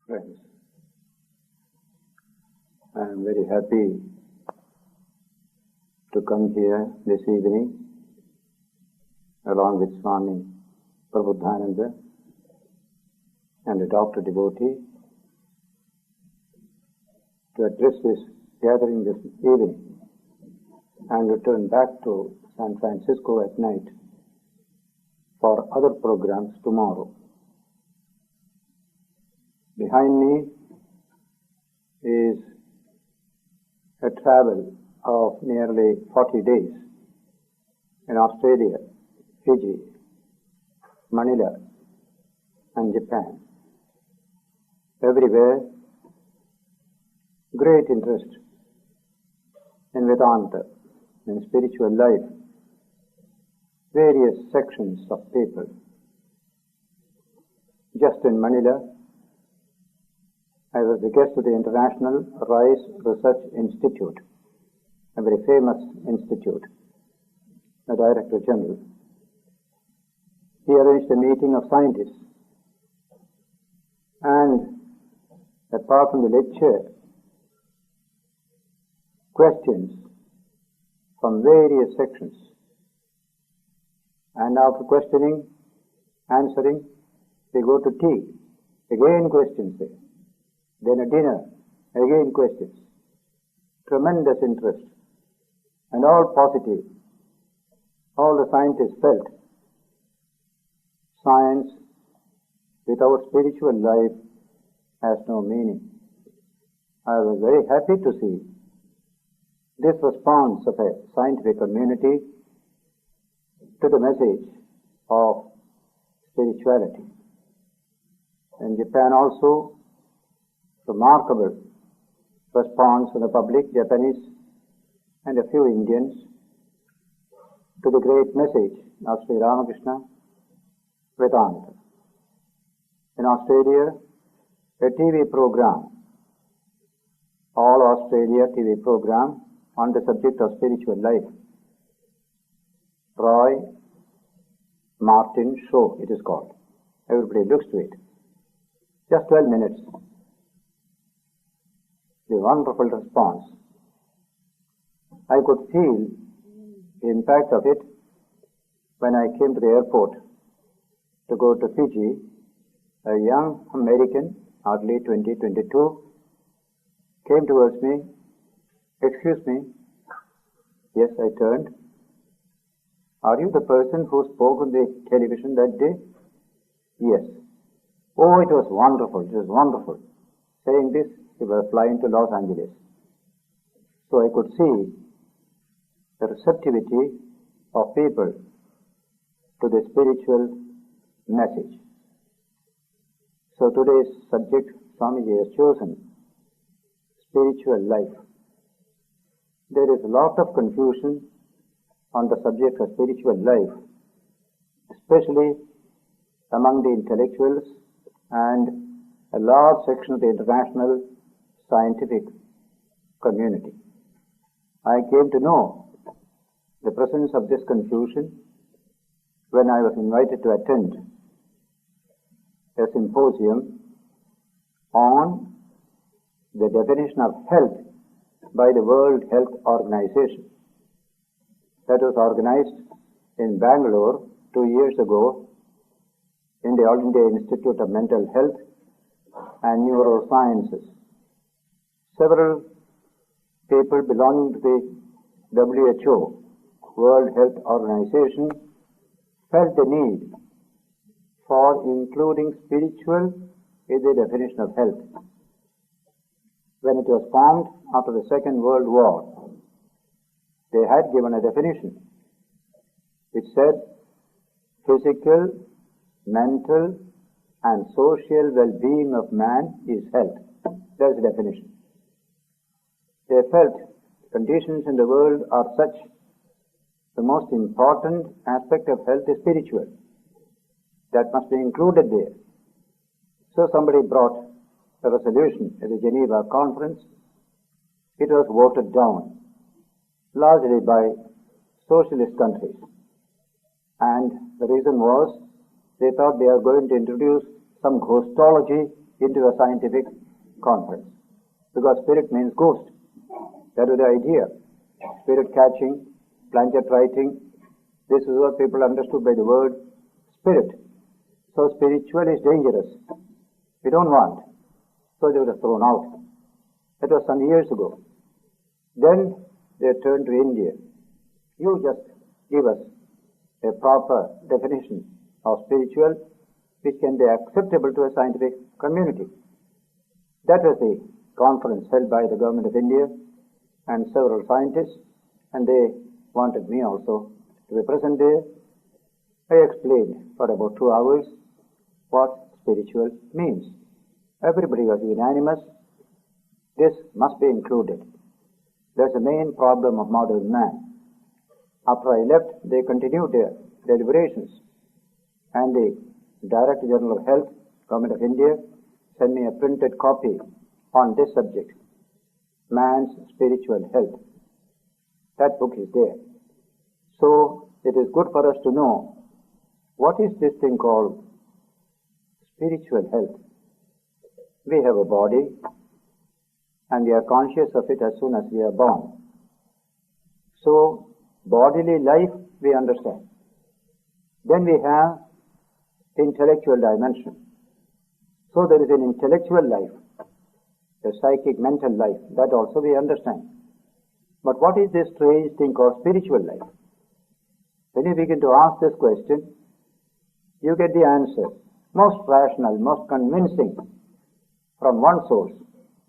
Friends, I am very happy to come here this evening along with Swami Prabodhananda and a doctor devotee to address this gathering this evening and return back to San Francisco at night for other programs tomorrow. Behind me is a travel of nearly 40 days in Australia, Fiji, Manila and Japan. Everywhere, great interest in Vedanta, in spiritual life, various sections of people. Just in Manila, I was the guest of the International Rice Research Institute, a very famous institute, the Director General. He arranged a meeting of scientists, and apart from the lecture, questions from various sections. And after questioning, answering, they go to tea. Again questions there. Then a dinner. Again questions. Tremendous interest. And all positive. All the scientists felt science without spiritual life has no meaning. I was very happy to see this response of a scientific community to the message of spirituality. In Japan also, remarkable response from the public, Japanese and a few Indians, to the great message of Sri Ramakrishna Vedanta. In Australia, a TV program, All Australia TV program on the subject of spiritual life. Roy Martin Show, it is called. Everybody looks to it. Just 12 minutes. The wonderful response. I could feel the impact of it when I came to the airport to go to Fiji. A young American, hardly 20, 22, came towards me. Excuse me. Yes, I turned. Are you the person who spoke on the television that day? Yes. Oh, it was wonderful. It was wonderful. Saying this, he was flying to Los Angeles. So I could see the receptivity of people to the spiritual message. So today's subject, Swamiji has chosen, spiritual life. There is a lot of confusion on the subject of spiritual life, especially among the intellectuals and a large section of the international scientific community. I came to know the presence of this confusion when I was invited to attend a symposium on the definition of health by the World Health Organization. That was organized in Bangalore 2 years ago in the All India Institute of Mental Health and Neurosciences. Several people belonging to the WHO, World Health Organization, felt the need for including spiritual in the definition of health. When it was formed after the Second World War, they had given a definition which said physical, mental and social well-being of man is health. That's the definition. They felt conditions in the world are such, the most important aspect of health is spiritual. That must be included there. So somebody brought a resolution at the Geneva conference. It was voted down, largely by socialist countries. And the reason was, they thought they are going to introduce some ghostology into a scientific conference. Because spirit means ghost. That was the idea. Spirit catching, planchet writing. This is what people understood by the word spirit. So spiritual is dangerous. We don't want. So they were thrown out. That was some years ago. Then they turned to India. You just give us a proper definition of spiritual which can be acceptable to a scientific community. That was the conference held by the government of India and several scientists, and they wanted me also to be present there. I explained for about 2 hours what spiritual means. Everybody was unanimous. This must be included. That's the main problem of modern man. After I left, they continued their deliberations, and the Director General of Health, Government of India, sent me a printed copy on this subject, Man's Spiritual Health. That book is there. So it is good for us to know what is this thing called spiritual health. We have a body, and we are conscious of it as soon as we are born. So bodily life we understand. Then we have intellectual dimension. So there is an intellectual life, a psychic mental life, that also we understand. But what is this strange thing called spiritual life? When you begin to ask this question, you get the answer, most rational, most convincing, from one source,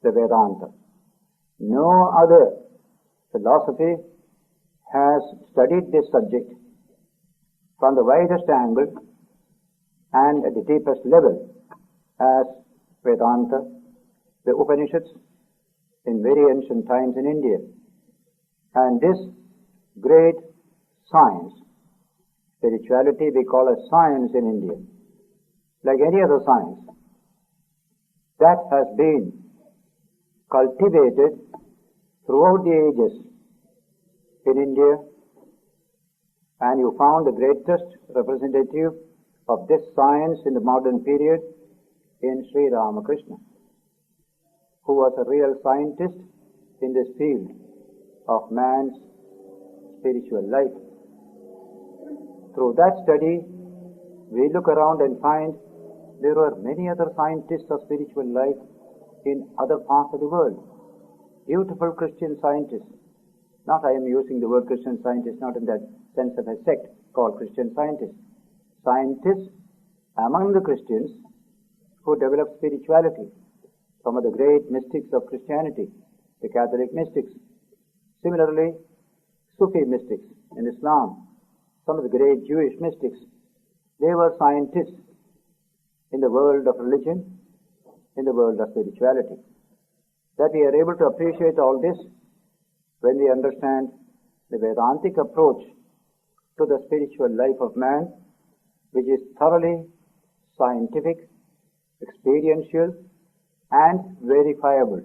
the Vedanta. No other philosophy has studied this subject from the widest angle and at the deepest level as Vedanta, the Upanishads, in very ancient times in India. And this great science, spirituality we call a science in India, like any other science, that has been cultivated throughout the ages in India, and you found the greatest representative of this science in the modern period in Sri Ramakrishna, who was a real scientist in this field of man's spiritual life. Through that study, we look around and find there were many other scientists of spiritual life in other parts of the world. Beautiful Christian scientists. Not I am using the word Christian scientist, not in that sense of a sect called Christian scientists. Scientists among the Christians who developed spirituality. Some of the great mystics of Christianity, the Catholic mystics. Similarly, Sufi mystics in Islam, some of the great Jewish mystics, they were scientists in the world of religion, in the world of spirituality. That we are able to appreciate all this when we understand the Vedantic approach to the spiritual life of man, which is thoroughly scientific, experiential, and verifiable.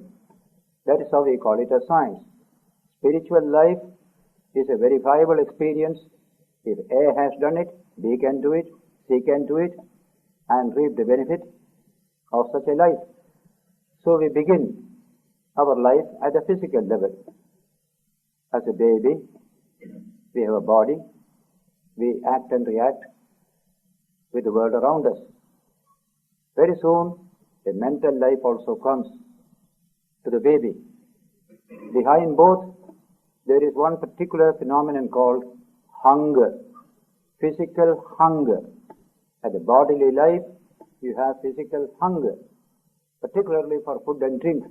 That is how we call it a science. Spiritual life is a verifiable experience. If A has done it, B can do it, C can do it, and reap the benefit of such a life. So we begin our life at a physical level. As a baby, we have a body, we act and react with the world around us. Very soon, a mental life also comes to the baby. Behind both, there is one particular phenomenon called hunger, physical hunger. At the bodily life, you have physical hunger, particularly for food and drink.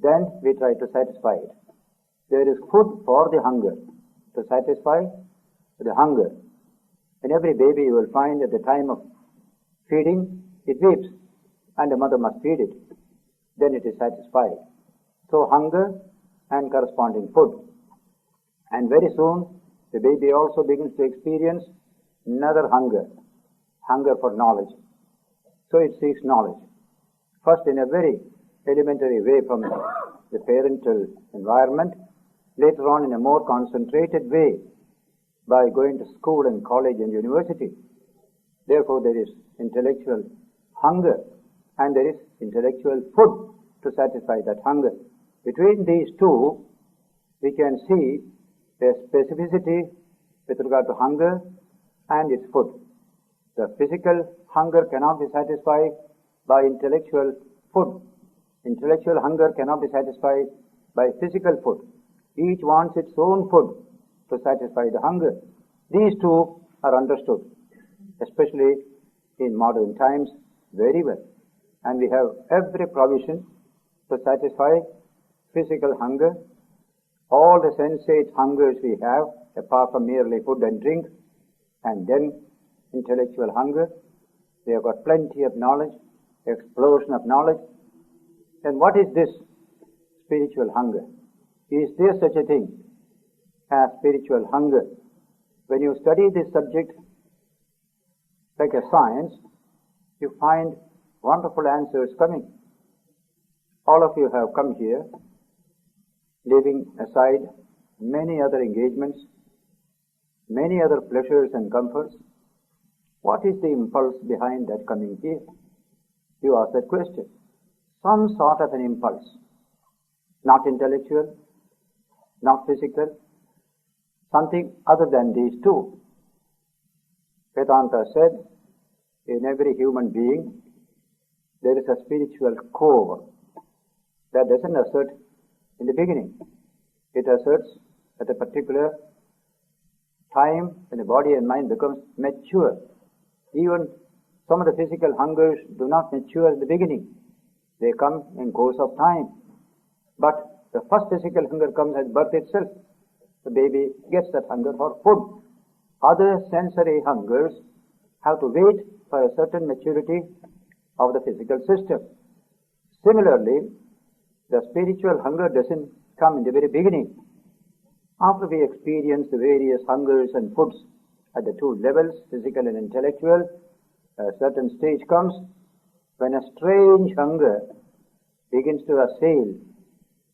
Then we try to satisfy it. There is food for the hunger, to satisfy the hunger. In every baby you will find at the time of feeding, it weeps, and the mother must feed it. Then it is satisfied. So hunger and corresponding food. And very soon, the baby also begins to experience another hunger, hunger for knowledge. So it seeks knowledge. First in a very elementary way from the parental environment, later on in a more concentrated way by going to school and college and university. Therefore there is intellectual hunger and there is intellectual food to satisfy that hunger. Between these two, we can see a specificity with regard to hunger and its food. The physical hunger cannot be satisfied by intellectual food. Intellectual hunger cannot be satisfied by physical food. Each wants its own food to satisfy the hunger. These two are understood, especially in modern times, very well. And we have every provision to satisfy physical hunger, all the sensate hungers we have, apart from merely food and drink, and then intellectual hunger. We have got plenty of knowledge, explosion of knowledge. Then what is this spiritual hunger? Is there such a thing as spiritual hunger? When you study this subject like a science, you find wonderful answers coming. All of you have come here, leaving aside many other engagements, many other pleasures and comforts. What is the impulse behind that coming here? You ask that question. Some sort of an impulse, not intellectual, not physical, something other than these two. Vedanta said, in every human being, there is a spiritual core that doesn't assert in the beginning. It asserts at a particular time when the body and mind becomes mature. Even some of the physical hungers do not mature at the beginning. They come in course of time. But the first physical hunger comes at birth itself. The baby gets that hunger for food. Other sensory hungers have to wait for a certain maturity of the physical system. Similarly, the spiritual hunger doesn't come in the very beginning. After we experience the various hungers and foods at the two levels, physical and intellectual, a certain stage comes when a strange hunger begins to assail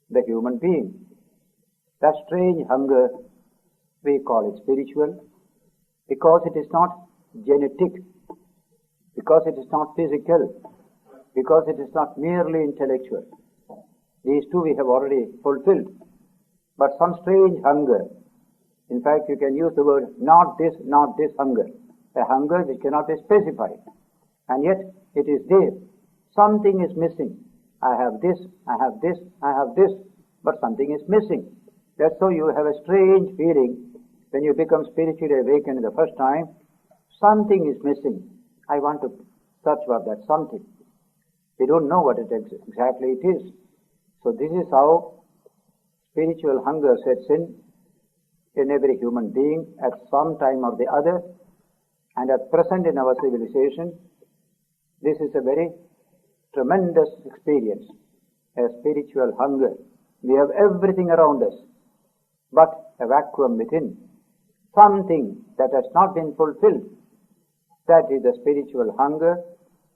the human being. That strange hunger, we call it spiritual, because it is not genetic, because it is not physical, because it is not merely intellectual. These two we have already fulfilled. But some strange hunger, in fact you can use the word not this hunger, a hunger which cannot be specified, and yet it is there. Something is missing. I have this, but something is missing. That's how you have a strange feeling when you become spiritually awakened the first time. Something is missing. I want to search for that something. We don't know what exactly it is. So this is how spiritual hunger sets in every human being at some time or the other. And at present in our civilization, this is a very tremendous experience, a spiritual hunger. We have everything around us, but a vacuum within, something that has not been fulfilled. That is the spiritual hunger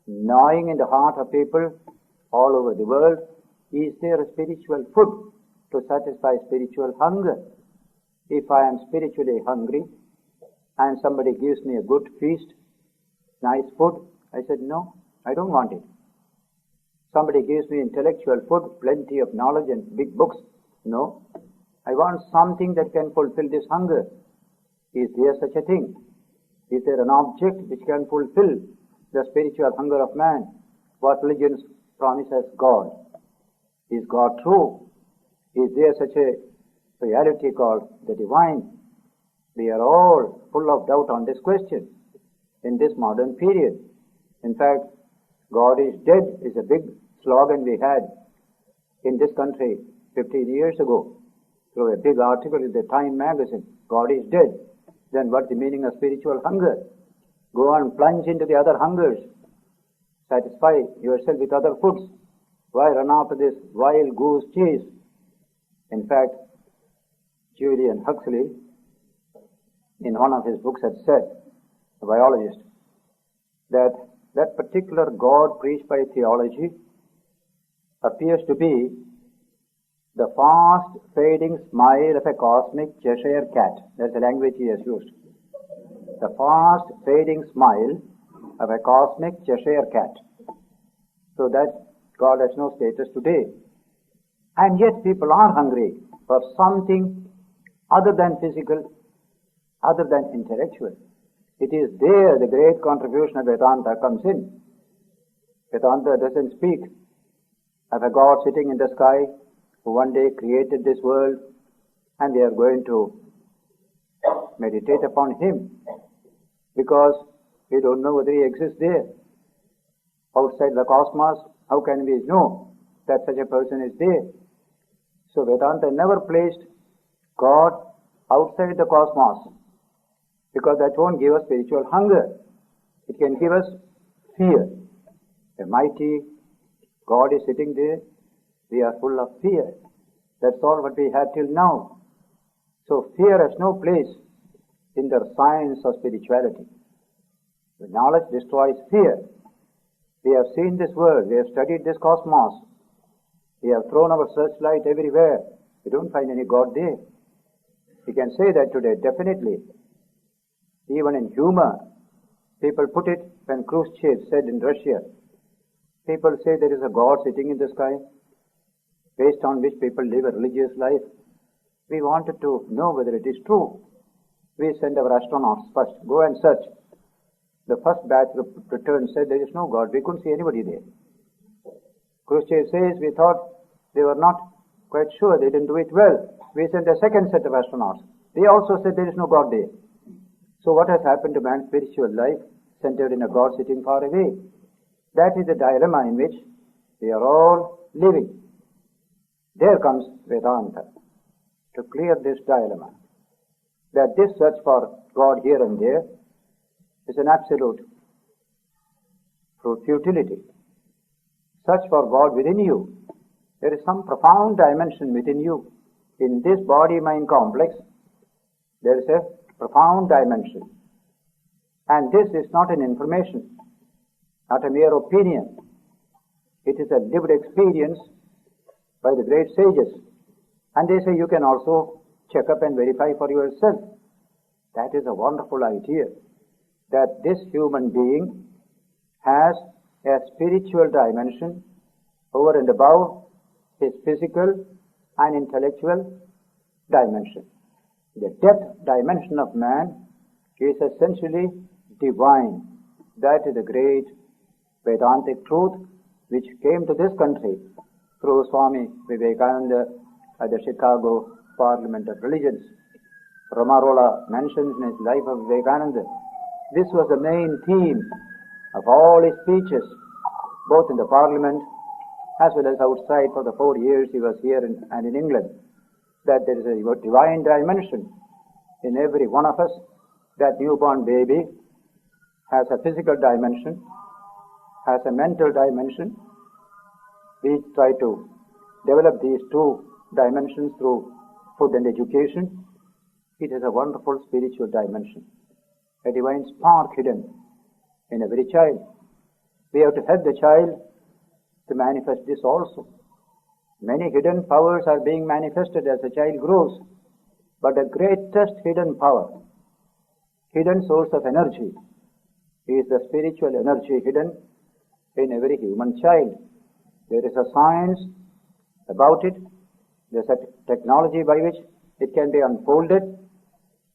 gnawing in the heart of people all over the world. Is there a spiritual food to satisfy spiritual hunger? If I am spiritually hungry and somebody gives me a good feast, nice food, I said, no, I don't want it. Somebody gives me intellectual food, plenty of knowledge and big books, no, I want something that can fulfill this hunger. Is there such a thing? Is there an object which can fulfill the spiritual hunger of man? What religions promise as God? Is God true? Is there such a reality called the divine? We are all full of doubt on this question in this modern period. In fact, God is dead is a big slogan we had in this country 15 years ago through a big article in the Time magazine. God is dead. Then what's the meaning of spiritual hunger? Go and plunge into the other hungers. Satisfy yourself with other foods. Why run after this wild goose chase? In fact, Julian Huxley, in one of his books, had said, a biologist, that that particular God preached by theology appears to be the fast fading smile of a cosmic Cheshire cat. That's the language he has used. The fast fading smile of a cosmic Cheshire cat. so that God has no status today. And yet people are hungry for something other than physical, other than intellectual. It is there the great contribution of Vedanta comes in. Vedanta doesn't speak of a God sitting in the sky who one day created this world and we are going to meditate upon him because we don't know whether he exists there. Outside the cosmos, how can we know that such a person is there? So Vedanta never placed God outside the cosmos because that won't give us spiritual hunger. It can give us fear. A mighty God is sitting there. We are full of fear. That's all what we have till now. So fear has no place in the science of spirituality. The knowledge destroys fear. We have seen this world. We have studied this cosmos. We have thrown our searchlight everywhere. We don't find any God there. We can say that today, definitely. Even in humor, people put it when Khrushchev said in Russia, people say there is a God sitting in the sky, based on which people live a religious life. We wanted to know whether it is true. We send our astronauts first, go and search. The first batch returned said there is no God. We couldn't see anybody there. Khrushchev says we thought they were not quite sure, they didn't do it well. We sent a second set of astronauts. They also said there is no God there. So what has happened to man's spiritual life centered in a God sitting far away? That is the dilemma in which we are all living. There comes Vedanta to clear this dilemma. That this search for God here and there is an absolute futility. Search for God within you. There is some profound dimension within you. In this body-mind complex, there is a profound dimension. And this is not an information, not a mere opinion. It is a lived experience by the great sages. And they say you can also check up and verify for yourself. That is a wonderful idea, that this human being has a spiritual dimension over and above his physical and intellectual dimension. The depth dimension of man is essentially divine. That is the great Vedantic truth which came to this country through Swami Vivekananda at the Chicago Parliament of Religions. Ramarola mentions in his Life of Vivekananda, this was the main theme of all his speeches, both in the Parliament as well as outside for the 4 years he was here and in England, that there is a divine dimension in every one of us. That newborn baby has a physical dimension, has a mental dimension. We try to develop these two dimensions through food and education. It is a wonderful spiritual dimension, a divine spark hidden in every child. We have to help the child to manifest this also. Many hidden powers are being manifested as the child grows, but the greatest hidden power, hidden source of energy, is the spiritual energy hidden in every human child. There is a science about it. There is a technology by which it can be unfolded.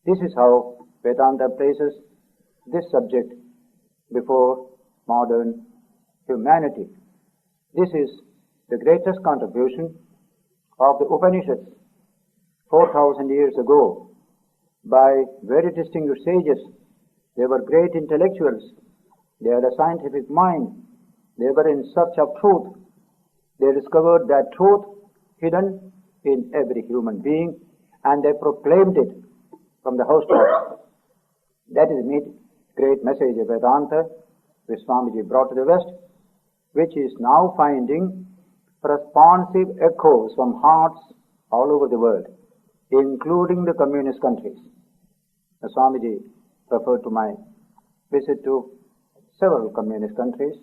This is how Vedanta places this subject before modern humanity. This is the greatest contribution of the Upanishads 4,000 years ago by very distinguished sages. They were great intellectuals. They had a scientific mind. They were in search of truth. They discovered that truth hidden in every human being, and they proclaimed it from the housetops. That is the great message of Vedanta which Swamiji brought to the West, which is now finding responsive echoes from hearts all over the world, including the communist countries. Swamiji referred to my visit to several communist countries.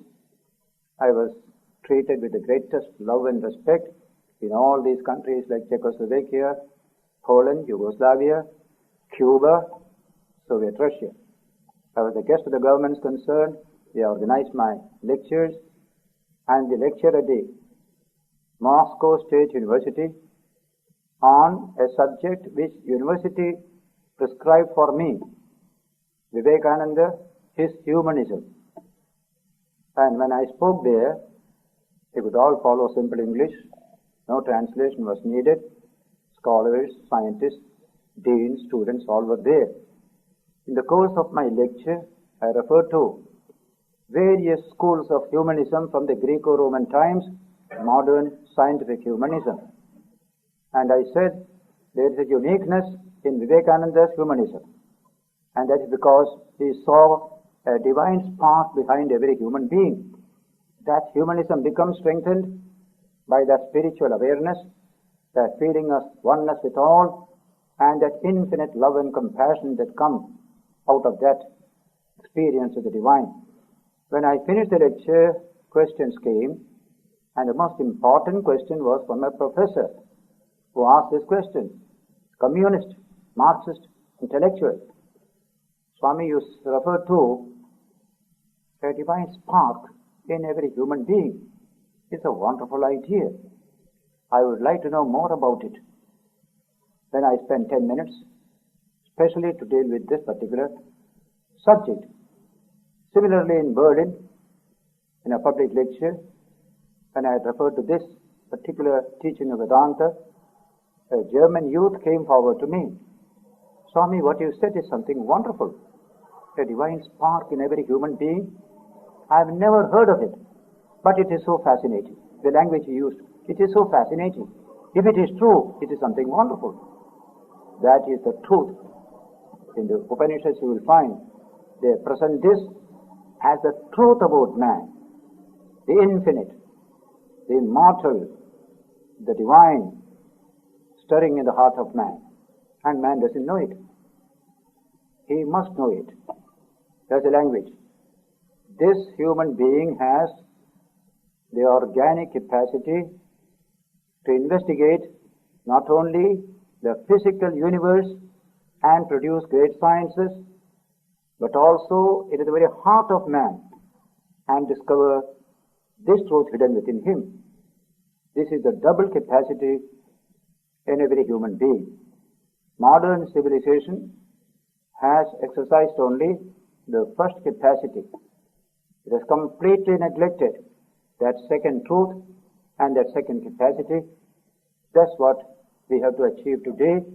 I was treated with the greatest love and respect in all these countries like Czechoslovakia, Poland, Yugoslavia, Cuba, Soviet Russia. I was a guest of the governments concerned. They organized my lectures. and the lecture at the Moscow State University on a subject which university prescribed for me, Vivekananda, his humanism. And when I spoke there, they could all follow simple English, no translation was needed. Scholars, scientists, deans, students, all were there. In the course of my lecture, I referred to various schools of humanism from the Greco-Roman times, modern scientific humanism. And I said there is a uniqueness in Vivekananda's humanism, and that is because he saw a divine spark behind every human being. That humanism becomes strengthened by that spiritual awareness, that feeling of oneness with all, and that infinite love and compassion that come out of that experience of the divine. When I finished the lecture, questions came, and the most important question was from a professor who asked this question. Communist, Marxist, intellectual. Swami, you referred to a divine spark in every human being. It's a wonderful idea. I would like to know more about it. Then I spent 10 minutes, especially to deal with this particular subject. Similarly, in Berlin, in a public lecture, when I had referred to this particular teaching of Vedanta, a German youth came forward to me. Swami, what you said is something wonderful. A divine spark in every human being. I have never heard of it, but it is so fascinating. The language he used, it is so fascinating. If it is true, it is something wonderful. That is the truth. In the Upanishads you will find they present this as the truth about man, the infinite, the immortal, the divine, stirring in the heart of man. And man doesn't know it. He must know it. There's a language. This human being has the organic capacity to investigate not only the physical universe and produce great sciences, but also into the very heart of man and discover this truth hidden within him. This is the double capacity in every human being. Modern civilization has exercised only the first capacity. It has completely neglected that second truth and that second capacity. That's what we have to achieve today,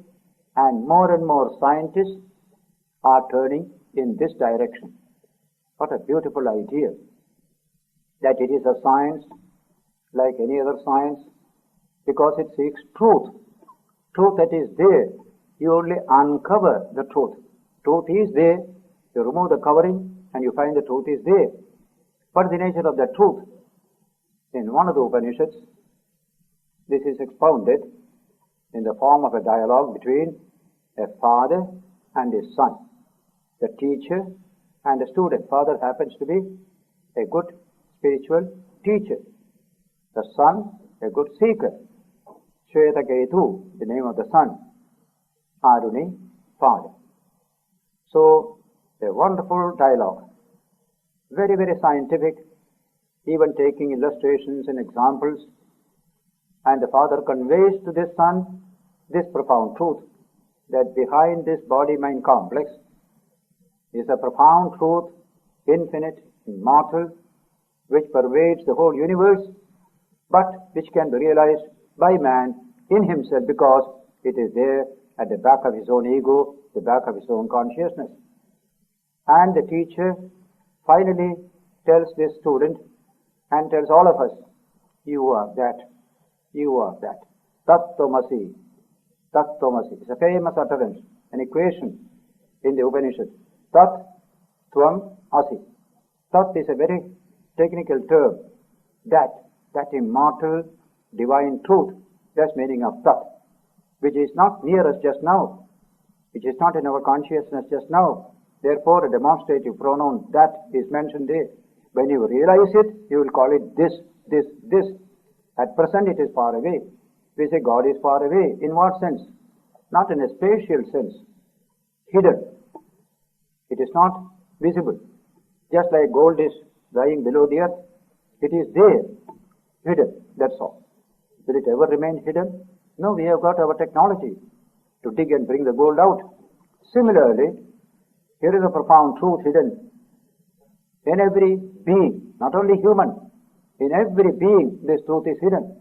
and more scientists are turning in this direction. What a beautiful idea, that it is a science like any other science, because it seeks truth. Truth that is there, you only uncover the truth. Truth is there, you remove the covering and you find the truth is there. What is the nature of that truth? In one of the Upanishads, this is expounded in the form of a dialogue between a father and his son, the teacher and the student. Father happens to be a good spiritual teacher, the son a good seeker. Shvetaketu, the name of the son, Aruni, father. So, a wonderful dialogue, very scientific, even taking illustrations and examples, and the father conveys to this son this profound truth, that behind this body-mind complex is a profound truth, infinite, immortal, which pervades the whole universe, but which can be realized by man in himself, because it is there at the back of his own ego, the back of his own consciousness. And the teacher finally tells this student and tells all of us, you are that, you are that. Tat-tvamasi, tat-tvamasi. It's a famous utterance, an equation in the Upanishads. Tat, tvam, asi. Tat is a very technical term. That immortal divine truth, that's meaning of Tat, which is not near us just now, which is not in our consciousness just now. Therefore, a demonstrative pronoun that is mentioned there. When you realize it, you will call it this. At present, it is far away. We say God is far away. In what sense? Not in a spatial sense. Hidden. It is not visible. Just like gold is lying below the earth, it is there, hidden, that's all. Will it ever remain hidden? No, we have got our technology to dig and bring the gold out. Similarly, here is a profound truth hidden in every being, not only human. In every being, this truth is hidden.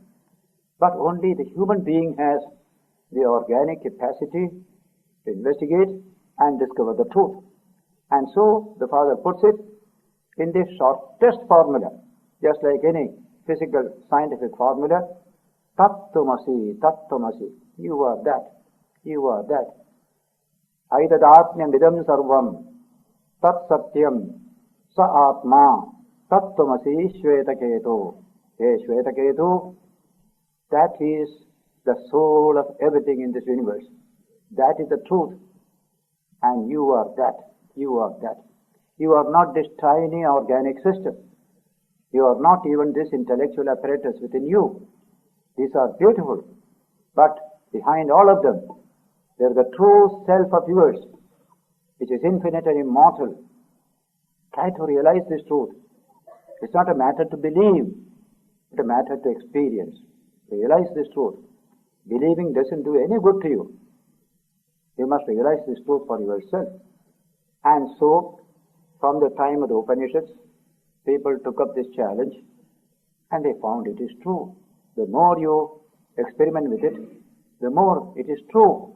But only the human being has the organic capacity to investigate and discover the truth. And so, the Father puts it in the shortest formula, just like any physical scientific formula. Tattvamasi, Tattvamasi. You are that. You are that. Aidadatmyam idam sarvam. Tat satyam. Sa atma. Tattvamasi Shvetaketu. Hey Shvetaketu, that is the soul of everything in this universe. That is the truth. And you are that. You are that. You are not this tiny organic system. You are not even this intellectual apparatus within you. These are beautiful. But behind all of them, there is the true self of yours, which is infinite and immortal. Try to realize this truth. It's not a matter to believe, but a matter to experience. Realize this truth. Believing doesn't do any good to you. You must realize this truth for yourself. And so, from the time of the Upanishads, people took up this challenge and they found it is true. The more you experiment with it, the more it is true.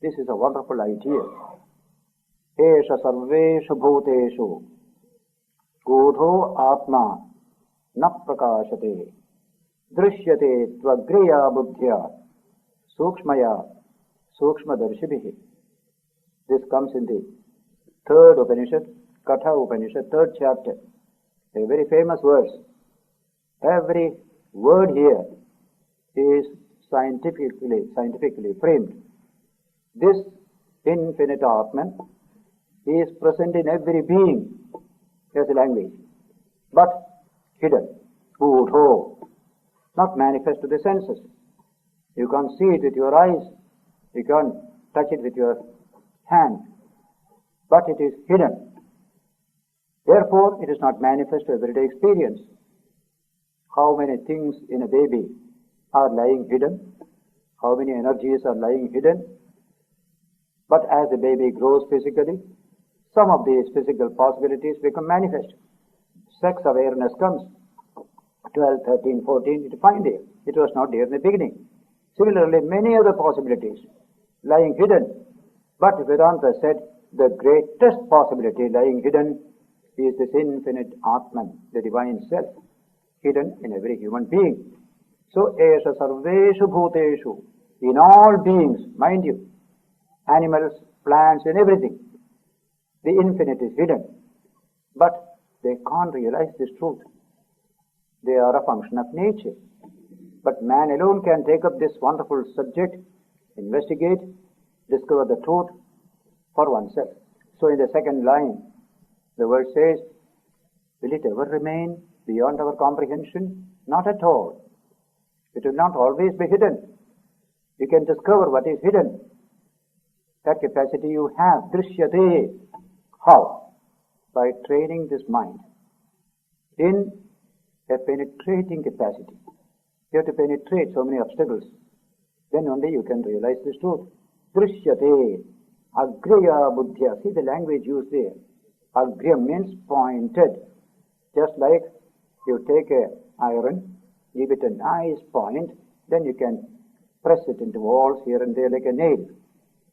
This is a wonderful idea. Esha sarveshu bhuteshu godho atma na prakashate drishyate tvagriya buddhya sukshmaya sukshmadarshibihi. This comes in the third Upanishad, Katha Upanishad, third chapter. A very famous verse. Every word here is scientifically framed. This infinite Atman is present in every being as a language, but hidden, Budho, not manifest to the senses. You can't see it with your eyes, you can't touch it with your hand, but it is hidden. Therefore, it is not manifest to everyday experience. How many things in a baby are lying hidden? How many energies are lying hidden? But as the baby grows physically, some of these physical possibilities become manifest. Sex awareness comes. 12, 13, 14, it find it. It was not there in the beginning. Similarly, many other possibilities lying hidden. But Vedanta said the greatest possibility lying hidden is this infinite Atman, the divine self, hidden in every human being. So, esha sarveshu bhuteshu, in all beings, mind you, animals, plants, and everything, the infinite is hidden. But they can't realize this truth. They are a function of nature. But man alone can take up this wonderful subject, investigate, discover the truth for oneself. So in the second line, the verse says, will it ever remain beyond our comprehension? Not at all. It will not always be hidden. You can discover what is hidden. That capacity you have, drishyate. How? By training this mind in a penetrating capacity. You have to penetrate so many obstacles. Then only you can realize this truth. Drishyate. Agriya buddhya. See the language used there. Agriya means pointed. Just like you take an iron, give it a nice point, then you can press it into walls here and there like a nail.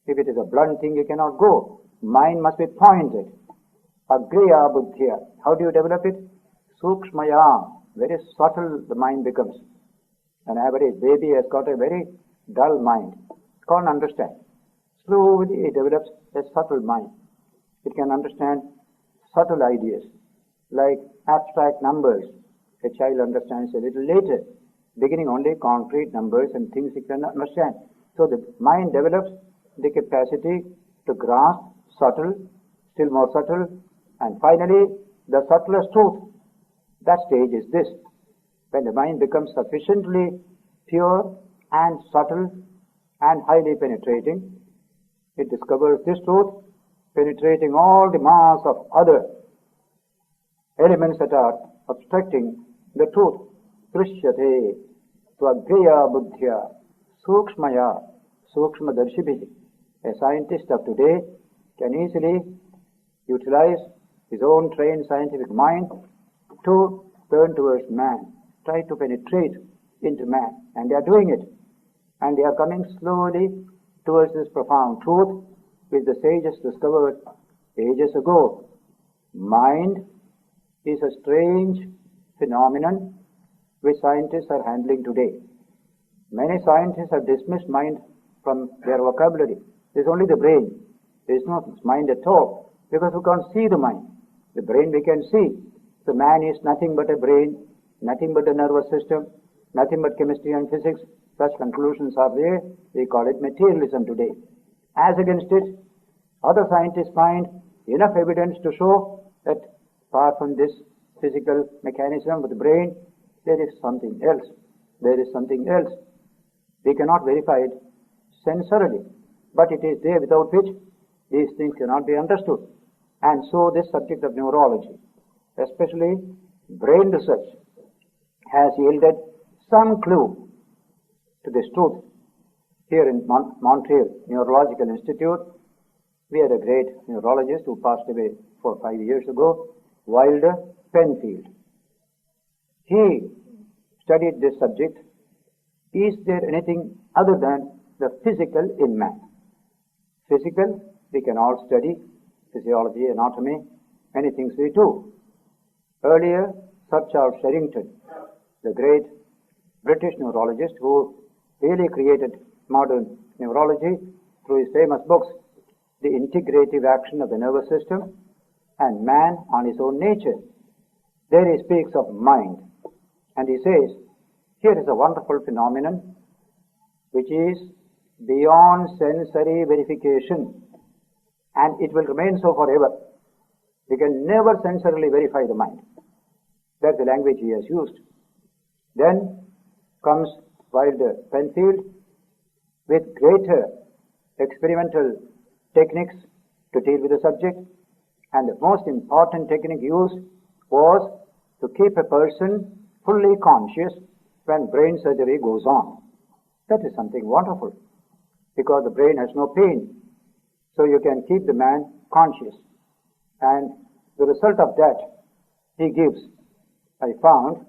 If it is a blunt thing, you cannot go. Mind must be pointed. Agriya buddhya. How do you develop it? Sukshmaya. Very subtle the mind becomes. An average baby has got a very dull mind. Can't understand. Slowly it develops a subtle mind. It can understand subtle ideas, like abstract numbers. A child understands a little later. Beginning only concrete numbers and things he can understand. So the mind develops the capacity to grasp subtle, still more subtle, and finally the subtlest truth. That stage is this. When the mind becomes sufficiently pure and subtle and highly penetrating, it discovers this truth, penetrating all the mass of other elements that are obstructing the truth. Drishyate Tvagriya Buddhya Sukshmaya Sukshmadarshibhi. A scientist of today can easily utilize his own trained scientific mind to turn towards man, try to penetrate into man, and they are doing it. And they are coming slowly towards this profound truth which the sages discovered ages ago. Mind is a strange phenomenon which scientists are handling today. Many scientists have dismissed mind from their vocabulary. There is only the brain. There is no mind at all, because we can't see the mind. The brain we can see. The man is nothing but a brain, nothing but a nervous system, nothing but chemistry and physics. Such conclusions are there. We call it materialism today. As against it, other scientists find enough evidence to show that apart from this physical mechanism of the brain, there is something else. There is something else. We cannot verify it sensorily, but it is there without which these things cannot be understood. And so this subject of neurology, especially brain research, has yielded some clue to this truth. Here in Montreal Neurological Institute, we had a great neurologist who passed away 4 or 5 years ago, Wilder Penfield. He studied this subject. Is there anything other than the physical in man? Physical, we can all study, physiology, anatomy, many things we do. Earlier, Sir Charles Sherrington, the great British neurologist who really created modern neurology through his famous books, The Integrative Action of the Nervous System and Man on His Own Nature. There he speaks of mind, and he says, here is a wonderful phenomenon which is beyond sensory verification, and it will remain so forever. We can never sensorily verify the mind. That's the language he has used. Then comes Wilder Penfield with greater experimental techniques to deal with the subject, and the most important technique used was to keep a person fully conscious when brain surgery goes on. That is something wonderful, because the brain has no pain, so you can keep the man conscious. And the result of that he gives. I found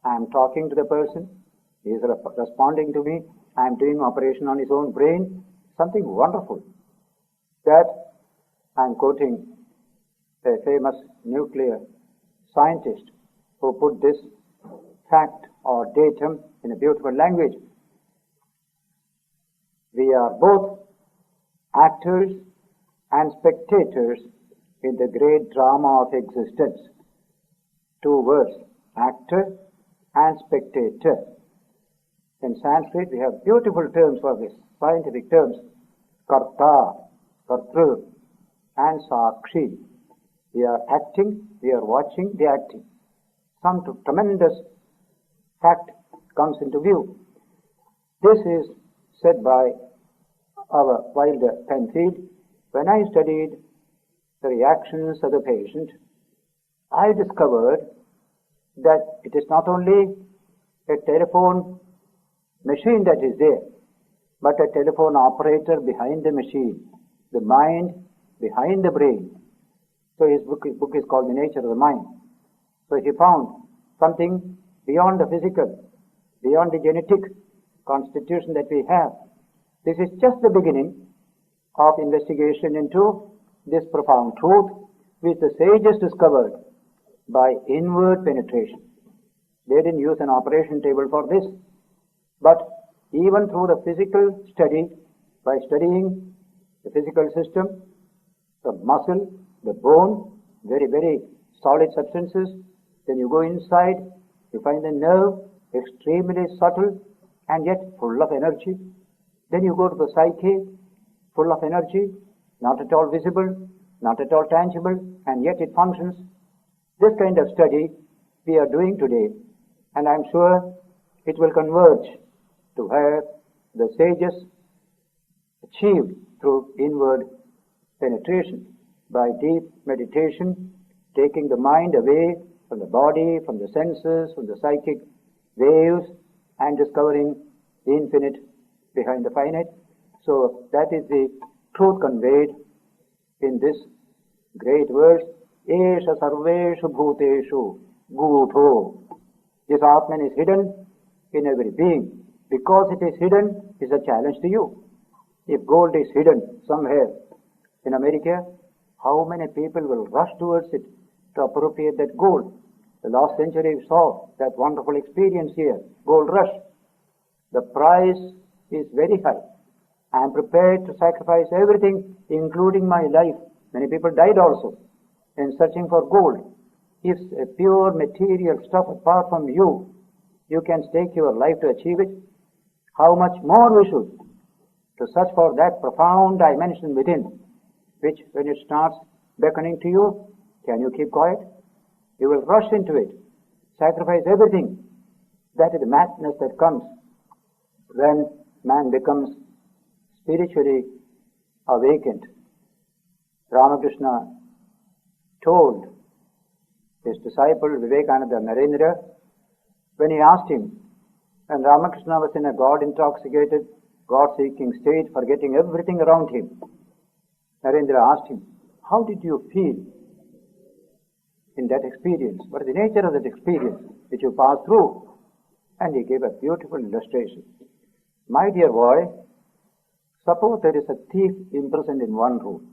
I am talking to the person, he is responding to me, I am doing operation on his own brain, something wonderful. That I am quoting a famous nuclear scientist who put this fact or datum in a beautiful language. We are both actors and spectators in the great drama of existence. 2 words, actor and spectator. In Sanskrit we have beautiful terms for this, scientific terms, karta, kartru, and sakshi. We are acting, we are watching the acting. Some tremendous fact comes into view. This is said by our Wilder Penfield. When I studied the reactions of the patient, I discovered that it is not only a telephone machine that is there, but a telephone operator behind the machine, the mind behind the brain. So his book is called The Nature of the Mind. So he found something beyond the physical, beyond the genetic constitution that we have. This is just the beginning of investigation into this profound truth which the sages discovered by inward penetration. They didn't use an operation table for this, but even through the physical study, by studying the physical system, the muscle, the bone, very, very solid substances, then you go inside, you find the nerve extremely subtle and yet full of energy. Then you go to the psyche, full of energy, not at all visible, not at all tangible, and yet it functions. This kind of study we are doing today, and I am sure it will converge to where the sages achieved through inward penetration by deep meditation, taking the mind away from the body, from the senses, from the psychic waves and discovering the infinite behind the finite. So that is the truth conveyed in this great verse, Esha sarveshu bhuteshu gudho. This Atman is hidden in every being. Because it is hidden is a challenge to you. If gold is hidden somewhere in America, how many people will rush towards it to appropriate that gold? The last century we saw that wonderful experience here, gold rush. The price is very high. I am prepared to sacrifice everything, including my life. Many people died also in searching for gold. If a pure material stuff apart from you, you can stake your life to achieve it, how much more we should to search for that profound dimension within, which when it starts beckoning to you, can you keep quiet? You will rush into it, sacrifice everything. That is the madness that comes when man becomes spiritually awakened. Ramakrishna told his disciple Vivekananda Narendra, when he asked him, when Ramakrishna was in a God-intoxicated, God-seeking state, forgetting everything around him, Narendra asked him, how did you feel in that experience? What is the nature of that experience which you passed through? And he gave a beautiful illustration. My dear boy, suppose there is a thief imprisoned in one room,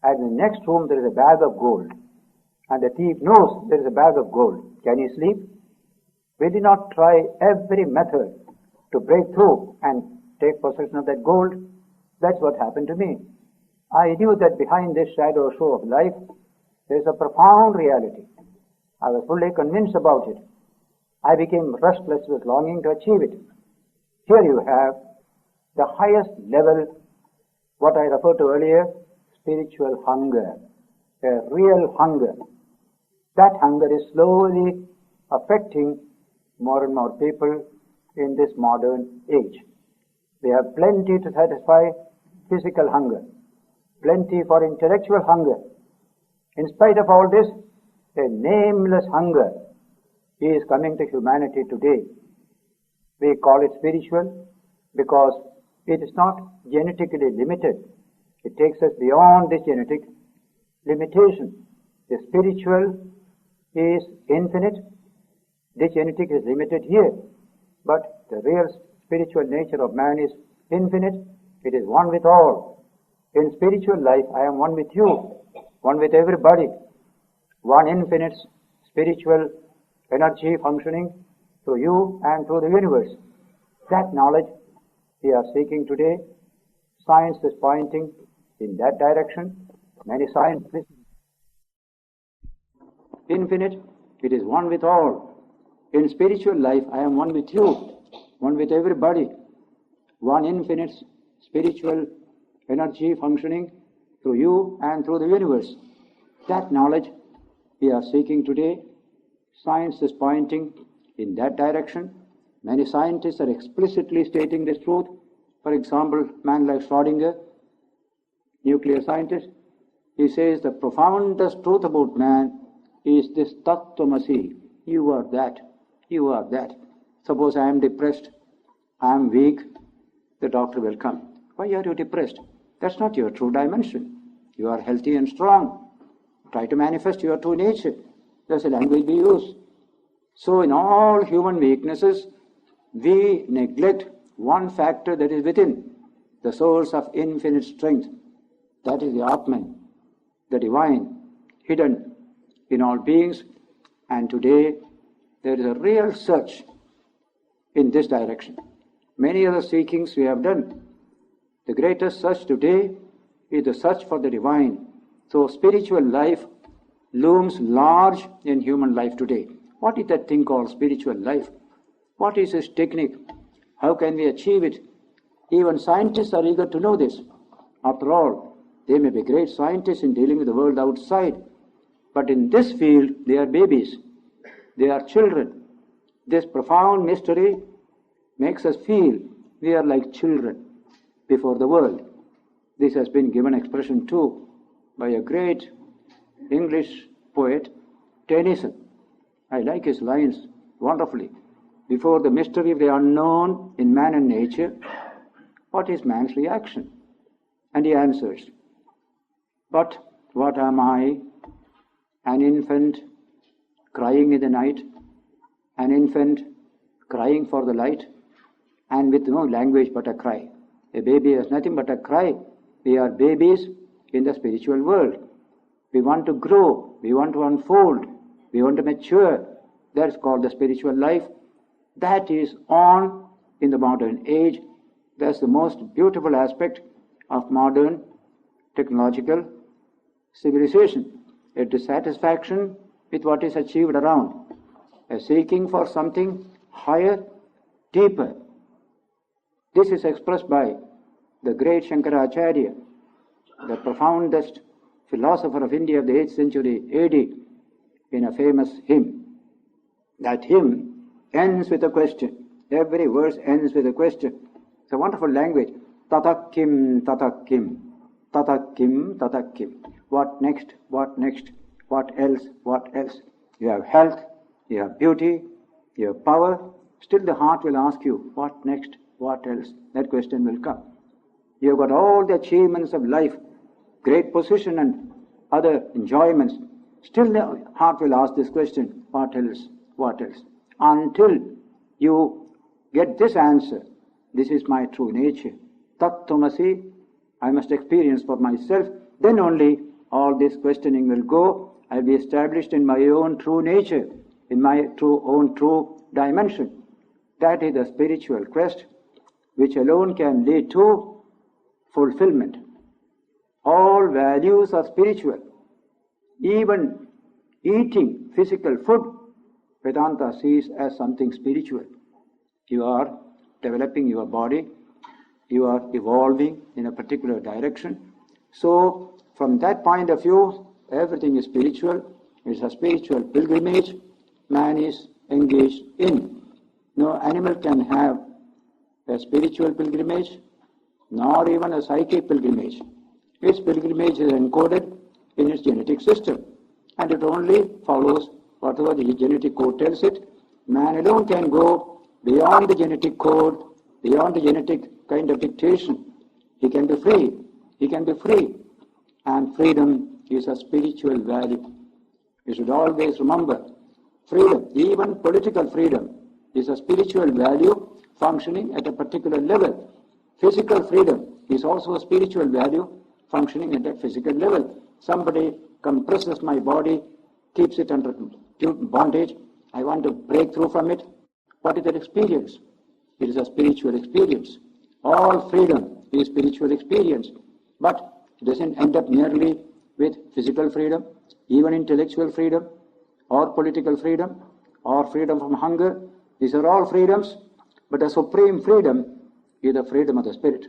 and in the next room there is a bag of gold, and the thief knows there is a bag of gold. Can he sleep? Will he not try every method to break through and take possession of that gold? That's what happened to me. I knew that behind this shadow show of life, there is a profound reality. I was fully convinced about it. I became restless with longing to achieve it. Here you have the highest level, what I referred to earlier, spiritual hunger, a real hunger. That hunger is slowly affecting more and more people in this modern age. We have plenty to satisfy physical hunger, plenty for intellectual hunger. In spite of all this, a nameless hunger is coming to humanity today. We call it spiritual because it is not genetically limited. It takes us beyond this genetic limitation. The spiritual is infinite. This genetic is limited here. But the real spiritual nature of man is infinite. It is one with all. In spiritual life, I am one with you, one with everybody. One infinite spiritual energy functioning through you and through the universe. That knowledge we are seeking today. Science is pointing in that direction. Many scientists. Infinite, it is one with all. In spiritual life, I am one with you, one with everybody. One infinite spiritual energy functioning through you and through the universe. That knowledge we are seeking today. Science is pointing in that direction. Many scientists are explicitly stating this truth. For example, man like Schrödinger, nuclear scientist, he says the profoundest truth about man is this Tattvamasi. You are that. You are that. Suppose I am depressed, I am weak, the doctor will come. Why are you depressed? That's not your true dimension. You are healthy and strong. Try to manifest your true nature. That's the language we use. So in all human weaknesses, we neglect one factor that is within, the source of infinite strength. That is the Atman, the divine, hidden in all beings. And today, there is a real search in this direction. Many other seekings we have done. The greatest search today is the search for the divine. So spiritual life looms large in human life today. What is that thing called spiritual life? What is its technique? How can we achieve it? Even scientists are eager to know this. After all, they may be great scientists in dealing with the world outside, but in this field, they are babies. They are children. This profound mystery makes us feel we are like children before the world. This has been given expression too by a great English poet, Tennyson. I like his lines wonderfully. before the mystery of the unknown in man and nature, what is man's reaction? And he answers, "But what am I? An infant crying in the night, an infant crying for the light, and with no language but a cry." A baby has nothing but a cry. We are babies in the spiritual world. We want to grow, we want to unfold, we want to mature. That's called the spiritual life. That is on in the modern age. That's the most beautiful aspect of modern technological civilization. A dissatisfaction with what is achieved around, a seeking for something higher, deeper. This is expressed by the great Shankaracharya, the profoundest philosopher of India of the 8th century AD, in a famous hymn. That hymn ends with a question. Every verse ends with a question. It's a wonderful language. Tatakim, tatakim, tatakim, tatakim. What next? What next? What else? What else? You have health, you have beauty, you have power. Still the heart will ask you, what next? What else? That question will come. You have got all the achievements of life, great position and other enjoyments. Still the heart will ask this question, what else? What else? Until you get this answer, this is my true nature. Tattvamasi, I must experience for myself. Then only all this questioning will go. I'll be established in my own true nature, in my own true dimension. That is the spiritual quest, which alone can lead to fulfillment. All values are spiritual. Even eating physical food, Vedanta sees as something spiritual. You are developing your body, you are evolving in a particular direction. So, from that point of view, everything is spiritual. It's a spiritual pilgrimage man is engaged in. No animal can have a spiritual pilgrimage, nor even a psychic pilgrimage. Its pilgrimage is encoded in its genetic system, and it only follows whatever the genetic code tells it. Man alone can go beyond the genetic code, beyond the genetic kind of dictation. He can be free. He can be free. And freedom is a spiritual value. You should always remember, freedom, even political freedom, is a spiritual value functioning at a particular level. Physical freedom is also a spiritual value functioning at a physical level. Somebody compresses my body, keeps it under bondage. I want to break through from it. What is that experience? It is a spiritual experience. All freedom is spiritual experience. But it doesn't end up merely with physical freedom, even intellectual freedom, or political freedom, or freedom from hunger. These are all freedoms, but the supreme freedom is the freedom of the spirit.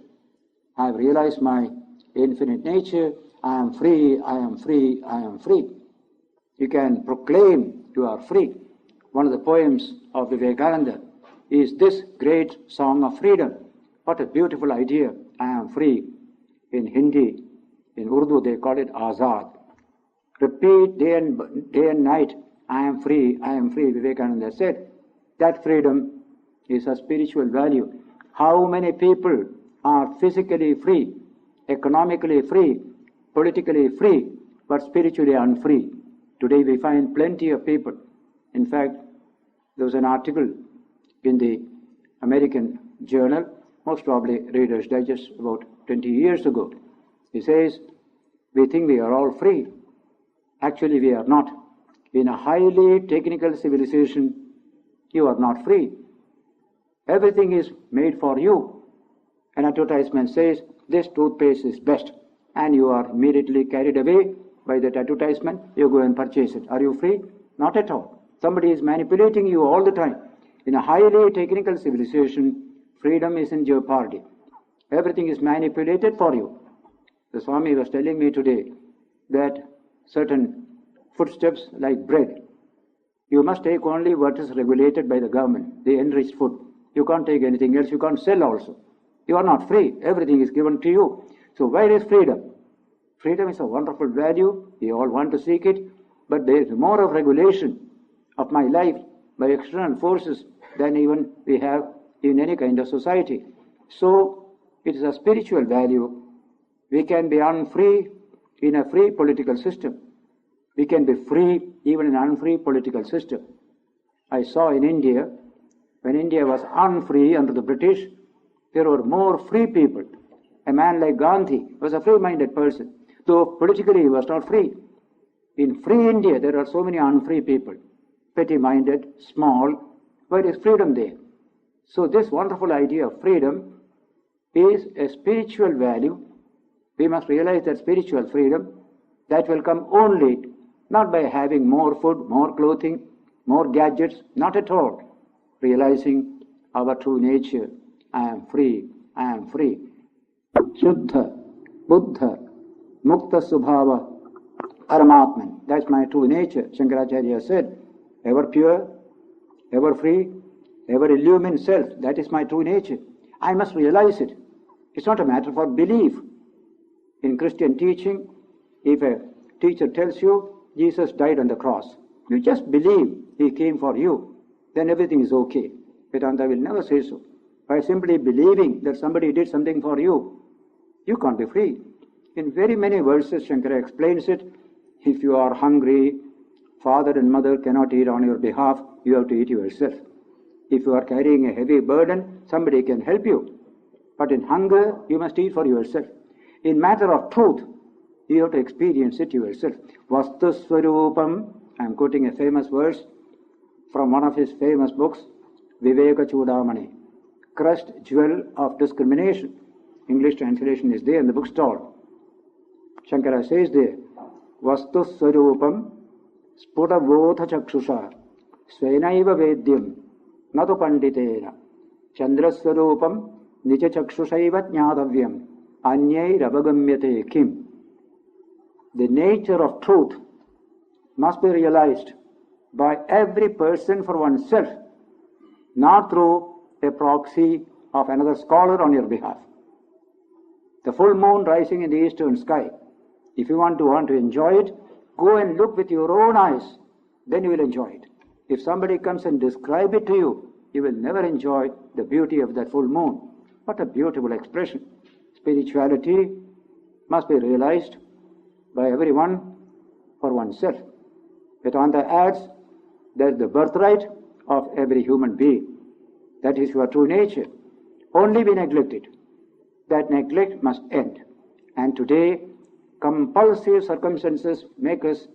I have realized my infinite nature. I am free, I am free, I am free. You can proclaim you are free. One of the poems of Vivekananda is this great song of freedom. What a beautiful idea. I am free. In Hindi, in Urdu they call it Azad. Repeat day and night, I am free, Vivekananda said. That freedom is a spiritual value. How many people are physically free, economically free, politically free, but spiritually unfree? Today we find plenty of people. In fact, there was an article in the American journal, most probably Reader's Digest, about 20 years ago. He says, we think we are all free. Actually, we are not. In a highly technical civilization, you are not free. Everything is made for you. An advertisement says, this toothpaste is best, and you are immediately carried away by that advertisement. You go and purchase it. Are you free? Not at all. Somebody is manipulating you all the time. In a highly technical civilization, freedom is in jeopardy. Everything is manipulated for you. The Swami was telling me today that certain foodstuffs like bread, you must take only what is regulated by the government, the enriched food. You can't take anything else. You can't sell also. You are not free. Everything is given to you. So where is freedom? Freedom is a wonderful value. We all want to seek it. But there is more of regulation of my life by external forces than even we have in any kind of society. So it is a spiritual value. We can be unfree in a free political system. We can be free even in an unfree political system. I saw in India, when India was unfree under the British, there were more free people. A man like Gandhi was a free-minded person, though politically he was not free. In free India, there are so many unfree people, petty-minded, small. Where is freedom there? So this wonderful idea of freedom is a spiritual value. We must realize that spiritual freedom, that will come only not by having more food, more clothing, more gadgets, not at all. Realizing our true nature, I am free, I am free. Shuddha, Buddha, Mukta Subhava, Paramatman. That's my true nature. Shankaracharya said, ever pure, ever free, ever illumined self. That is my true nature. I must realize it. It's not a matter for belief. In Christian teaching, if a teacher tells you Jesus died on the cross, you just believe he came for you, then everything is okay. Vedanta will never say so. By simply believing that somebody did something for you, you can't be free. In very many verses, Shankara explains it. If you are hungry, father and mother cannot eat on your behalf, you have to eat yourself. If you are carrying a heavy burden, somebody can help you. But in hunger, you must eat for yourself. In matter of truth, you have to experience it yourself. Vastu Swarupam, I am quoting a famous verse from one of his famous books, Viveka Chudamani, crushed jewel of discrimination. English translation is there in the bookstall. Shankara says there, Vastu Swarupam Sputa Votha Chakshusha Svenaiva Vedyam Natu Panditena Chandra Swarupam Nija Chakshusaiva Jnadavyam Anyai Ravagamyate Kim. The nature of truth must be realized by every person for oneself, not through a proxy of another scholar on your behalf. The full moon rising in the eastern sky, if you want to enjoy it, go and look with your own eyes, then you will enjoy it. If somebody comes and describe it to you, you will never enjoy the beauty of that full moon. What a beautiful expression. Spirituality must be realized by everyone for oneself. Vedanta adds that the birthright of every human being, that is your true nature. Only we neglect it. That neglect must end. And today, compulsive circumstances make us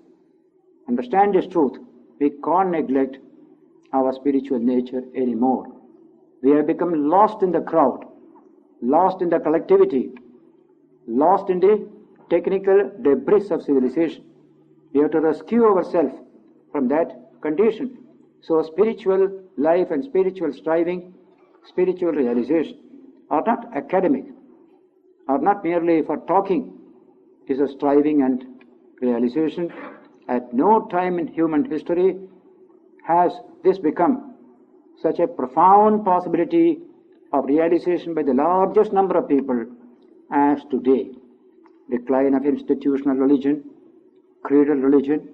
understand this truth. We can't neglect our spiritual nature anymore. We have become lost in the crowd, lost in the collectivity, lost in the technical debris of civilization. We have to rescue ourselves from that condition. So spiritual life and spiritual striving, spiritual realization are not academic, are not merely for talking. It is a striving and realization. At no time in human history has this become such a profound possibility of realization by the largest number of people as today. Decline of institutional religion, creedal religion,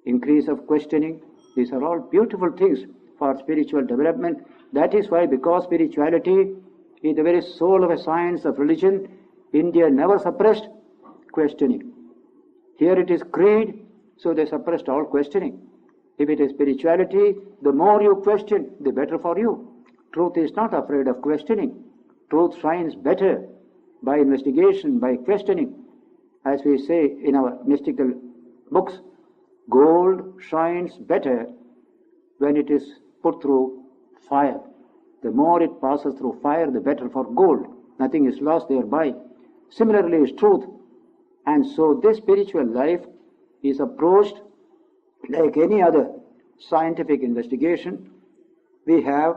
increase of questioning, these are all beautiful things for spiritual development. That is why, because spirituality is the very soul of a science of religion, India never suppressed questioning. Here it is creed, so they suppressed all questioning. If it is spirituality, the more you question, the better for you. Truth is not afraid of questioning. Truth shines better by investigation, by questioning. As we say in our mystical books, gold shines better when it is put through fire. The more it passes through fire, the better for gold. Nothing is lost thereby. Similarly is truth. And so this spiritual life is approached like any other scientific investigation. We have,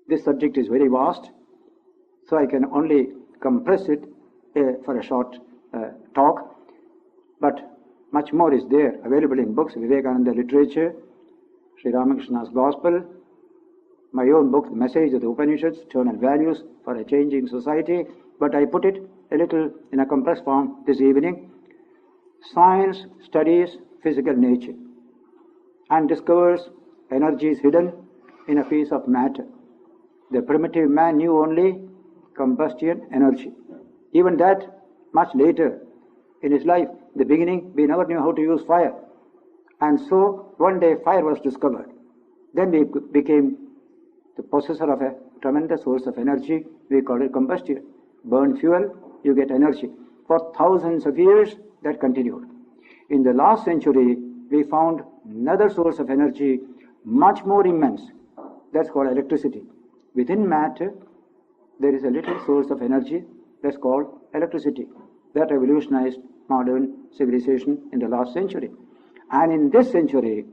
this subject is very vast, so I can only compress it for a short talk, but much more is there available in books, Vivekananda literature, Sri Ramakrishna's Gospel, my own book, The Message of the Upanishads, Eternal Values for a Changing Society, but I put it a little in a compressed form this evening. Science studies physical nature and discovers energies hidden in a piece of matter. The primitive man knew only combustion energy. Even that much later in his life. In the beginning, we never knew how to use fire. And so, one day fire was discovered. Then we became the possessor of a tremendous source of energy. We call it combustion. Burn fuel, you get energy. For thousands of years, that continued. In the last century, we found another source of energy, much more immense. That's called electricity. Within matter, there is a little source of energy that's called electricity. That revolutionized modern civilization in the last century. And in this century,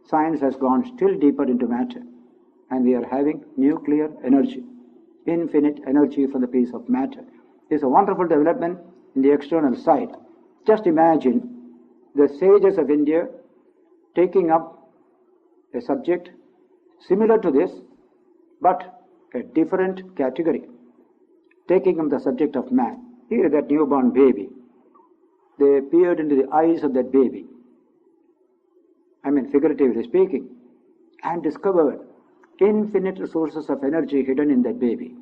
science has gone still deeper into matter. And we are having nuclear energy, infinite energy from the piece of matter. It's a wonderful development in the external side. Just imagine the sages of India taking up a subject similar to this, but a different category, taking up the subject of man. Here, that newborn baby. They peered into the eyes of that baby, figuratively speaking, and discovered infinite sources of energy hidden in that baby.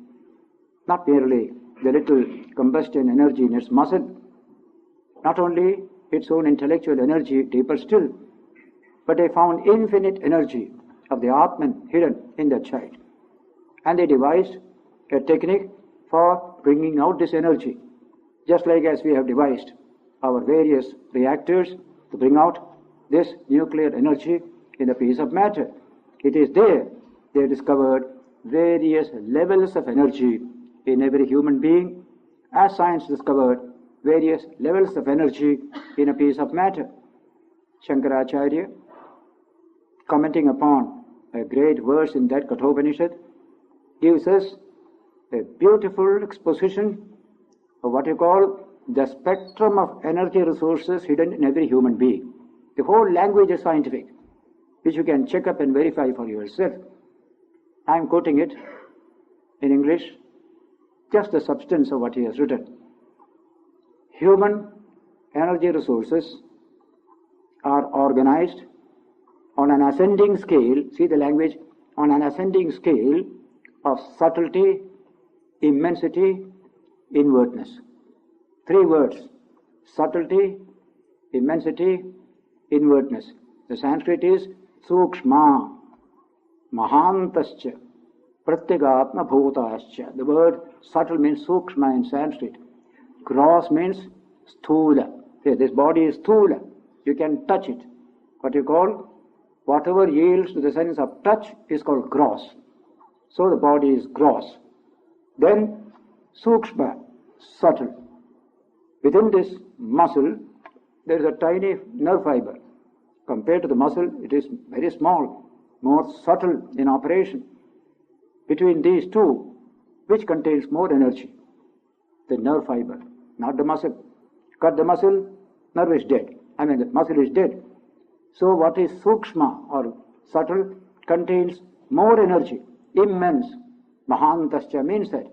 Not merely the little combustion energy in its muscle, not only its own intellectual energy, deeper still, but they found infinite energy of the Atman hidden in that child. And they devised a technique for bringing out this energy, just like as we have devised our various reactors to bring out this nuclear energy in a piece of matter. It is there they discovered various levels of energy in every human being, as science discovered various levels of energy in a piece of matter. Shankaracharya, commenting upon a great verse in that Kathopanishad, gives us a beautiful exposition of what you call the spectrum of energy resources hidden in every human being. The whole language is scientific, which you can check up and verify for yourself. I am quoting it in English, just the substance of what he has written. Human energy resources are organized on an ascending scale, see the language, on an ascending scale of subtlety, immensity, inwardness. 3 words: subtlety, immensity, inwardness. The Sanskrit is sukshma, mahantascha, pratyagatma bhutascha. The word subtle means sukshma in Sanskrit. Gross means sthula. This body is sthula. You can touch it. What you call, whatever yields to the sense of touch is called gross. So the body is gross. Then sukshma, subtle. Within this muscle, there is a tiny nerve fiber. Compared to the muscle, it is very small, more subtle in operation. Between these two, which contains more energy? The nerve fiber, not the muscle. Cut the muscle, nerve is dead. The muscle is dead. So what is sukshma or subtle contains more energy, immense. Mahantascha means that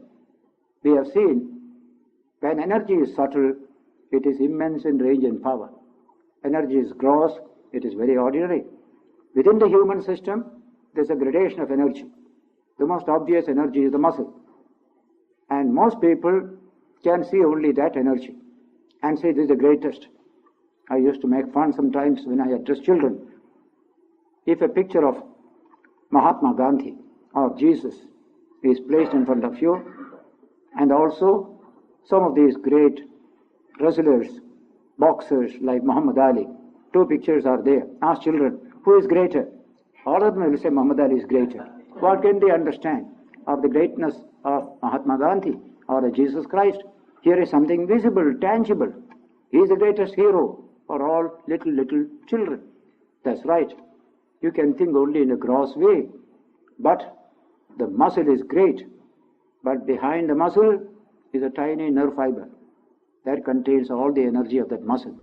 we have seen when energy is subtle, it is immense in range and power. Energy is gross, it is very ordinary. Within the human system, there is a gradation of energy. The most obvious energy is the muscle. And most people can see only that energy and say this is the greatest. I used to make fun sometimes when I address children. If a picture of Mahatma Gandhi or Jesus is placed in front of you, and also some of these great wrestlers, boxers like Muhammad Ali, 2 pictures are there. Ask children, who is greater? All of them will say Muhammad Ali is greater. What can they understand of the greatness of Mahatma Gandhi or of Jesus Christ? Here is something visible, tangible. He is the greatest hero for all little children. That's right. You can think only in a gross way. But the muscle is great. But behind the muscle is a tiny nerve fiber that contains all the energy of that muscle.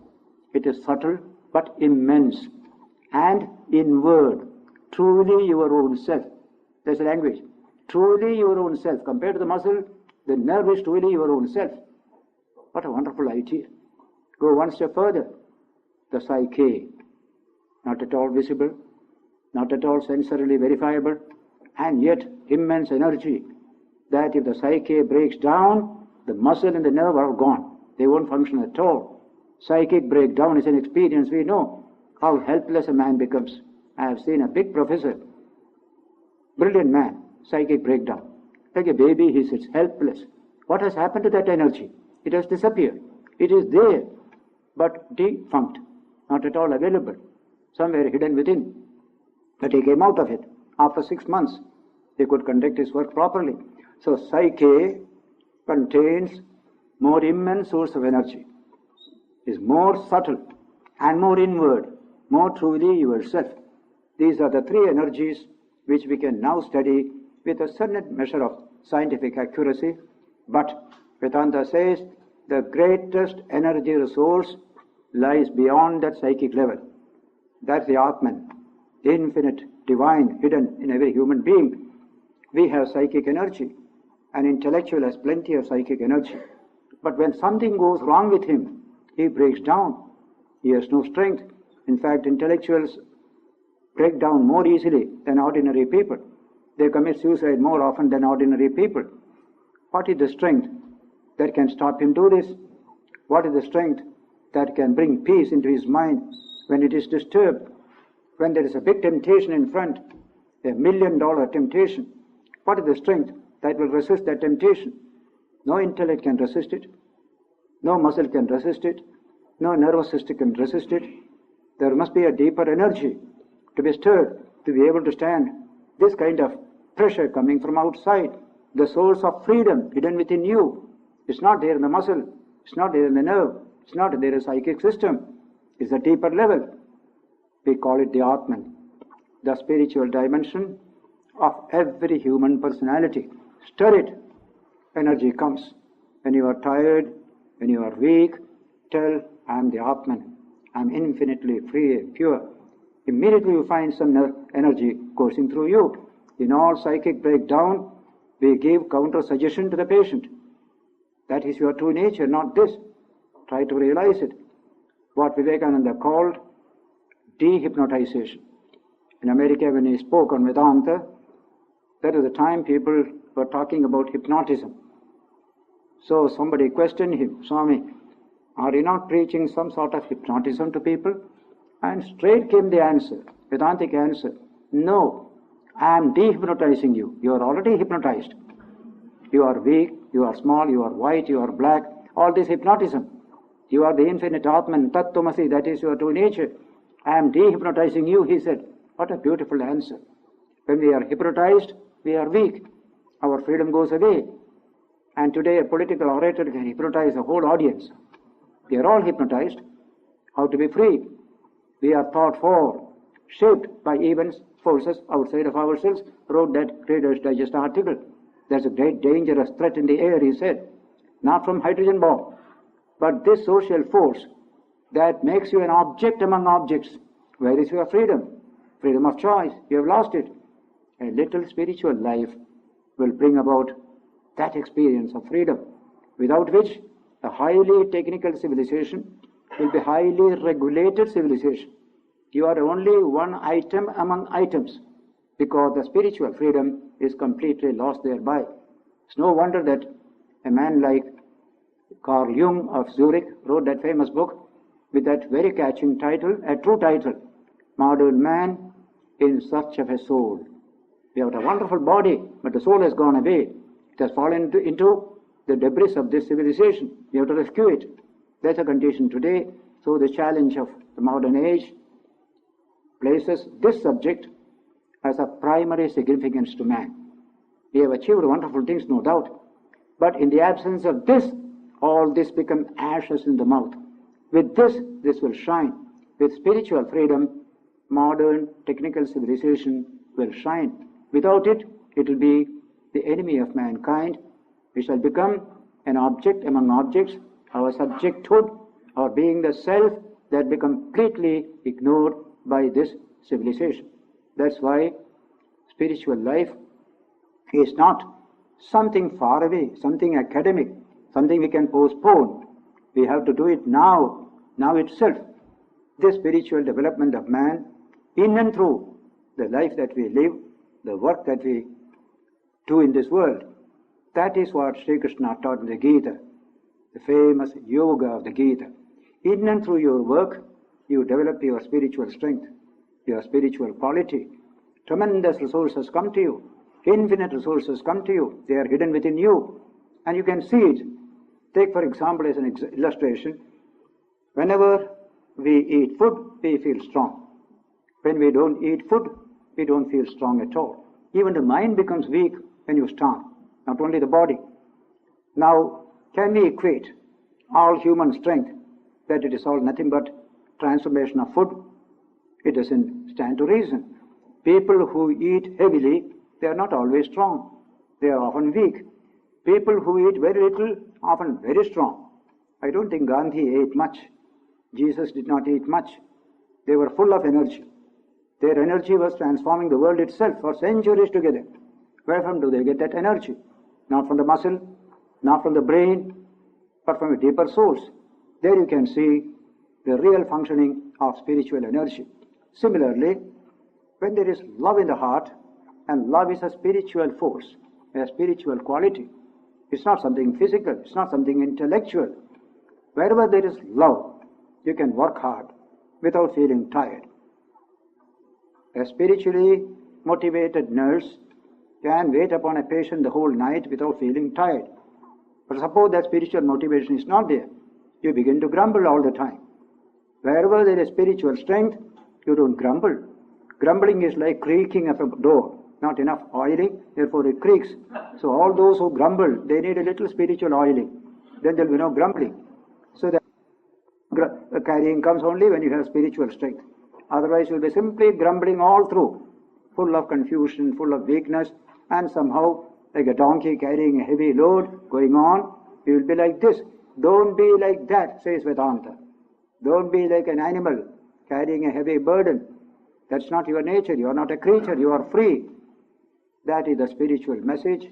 It is subtle but immense and inward, truly your own self. That's the language. Truly your own self. Compared to the muscle, the nerve is truly your own self. What a wonderful idea. Go one step further. The psyche, not at all visible, not at all sensorily verifiable, and yet immense energy, that if the psyche breaks down, the muscle and the nerve are gone. They won't function at all. Psychic breakdown is an experience. We know how helpless a man becomes. I have seen a big professor, brilliant man, psychic breakdown. Like a baby, he sits helpless. What has happened to that energy? It has disappeared. It is there, but defunct, not at all available, somewhere hidden within. But he came out of it. After 6 months, he could conduct his work properly. So psyche contains more immense source of energy, is more subtle and more inward, more truly yourself. These are the three energies which we can now study with a certain measure of scientific accuracy. But Vedanta says the greatest energy resource lies beyond that psychic level. That's the Atman, the infinite, divine, hidden in every human being. We have psychic energy. An intellectual has plenty of psychic energy. But when something goes wrong with him, he breaks down. He has no strength. In fact, intellectuals break down more easily than ordinary people. They commit suicide more often than ordinary people. What is the strength that can stop him do this? What is the strength that can bring peace into his mind when it is disturbed? When there is a big temptation in front, $1 million temptation, what is the strength that will resist that temptation? No intellect can resist it. No muscle can resist it. No nervous system can resist it. There must be a deeper energy to be stirred, to be able to stand this kind of pressure coming from outside. The source of freedom hidden within you. It's not there in the muscle. It's not there in the nerve. It's not there in the psychic system. It's a deeper level. We call it the Atman, the spiritual dimension of every human personality. Stir it. Energy comes. When you are tired, when you are weak, tell, I am the Atman. I am infinitely free and pure. Immediately you find some energy coursing through you. In all psychic breakdown, we give counter-suggestion to the patient. That is your true nature, not this. Try to realize it. What Vivekananda called dehypnotization. In America, when he spoke on Vedanta, that was the time people were talking about hypnotism. So somebody questioned him, Swami, are you not preaching some sort of hypnotism to people? And straight came the answer, Vedantic answer. No, I am dehypnotizing you. You are already hypnotized. You are weak, you are small, you are white, you are black. All this hypnotism. You are the infinite Atman, Tattvamasi, that is your true nature. I am dehypnotizing you, he said. What a beautiful answer. When we are hypnotized, we are weak. Our freedom goes away. And today a political orator can hypnotize a whole audience. We are all hypnotized. How to be free? We are thought for, shaped by events, forces outside of ourselves. Wrote that Reader's Digest article. There's a great dangerous threat in the air, he said. Not from hydrogen bomb, but this social force that makes you an object among objects. Where is your freedom? Freedom of choice. You have lost it. A little spiritual life will bring about that experience of freedom, without which a highly technical civilization will be highly regulated civilization. You are only one item among items, because the spiritual freedom is completely lost thereby. It's no wonder that a man like Carl Jung of Zurich wrote that famous book with that very catching title, a true title, Modern Man in Search of a Soul. We have a wonderful body, but the soul has gone away. It has fallen into the debris of this civilization. We have to rescue it. That's the condition today. So the challenge of the modern age places this subject as a primary significance to man. We have achieved wonderful things, no doubt. But in the absence of this, all this becomes ashes in the mouth. With this will shine. With spiritual freedom, modern technical civilization will shine. Without it, it will be the enemy of mankind. We shall become an object among objects, our subjecthood, our being the self, that be completely ignored by this civilization. That's why spiritual life is not something far away, something academic, something we can postpone. We have to do it now itself. This spiritual development of man, in and through the life that we live, the work that we do in this world. That is what Sri Krishna taught in the Gita, the famous yoga of the Gita. In and through your work, you develop your spiritual strength, your spiritual quality. Tremendous resources come to you. Infinite resources come to you. They are hidden within you. And you can see it. Take, for example, as an illustration, whenever we eat food, we feel strong. When we don't eat food, we don't feel strong at all. Even the mind becomes weak when you starve, not only the body. Now, can we equate all human strength, that it is all nothing but transformation of food? It doesn't stand to reason. People who eat heavily, they are not always strong. They are often weak. People who eat very little, often very strong. I don't think Gandhi ate much. Jesus did not eat much. They were full of energy. Their energy was transforming the world itself for centuries together. Where from do they get that energy? Not from the muscle, not from the brain, but from a deeper source. There you can see the real functioning of spiritual energy. Similarly, when there is love in the heart, and love is a spiritual force, a spiritual quality, it's not something physical, it's not something intellectual. Wherever there is love, you can work hard without feeling tired. A spiritually motivated nurse can wait upon a patient the whole night without feeling tired. But suppose that spiritual motivation is not there, you begin to grumble all the time. Wherever there is spiritual strength, you don't grumble. Grumbling is like creaking of a door. Not enough oiling, therefore it creaks. So all those who grumble, they need a little spiritual oiling. Then there will be no grumbling. So the carrying comes only when you have spiritual strength. Otherwise you will be simply grumbling all through, full of confusion, full of weakness, and somehow like a donkey carrying a heavy load going on, you will be like this. Don't be like that, says Vedanta. Don't be like an animal carrying a heavy burden. That's not your nature. You are not a creature. You are free. That is the spiritual message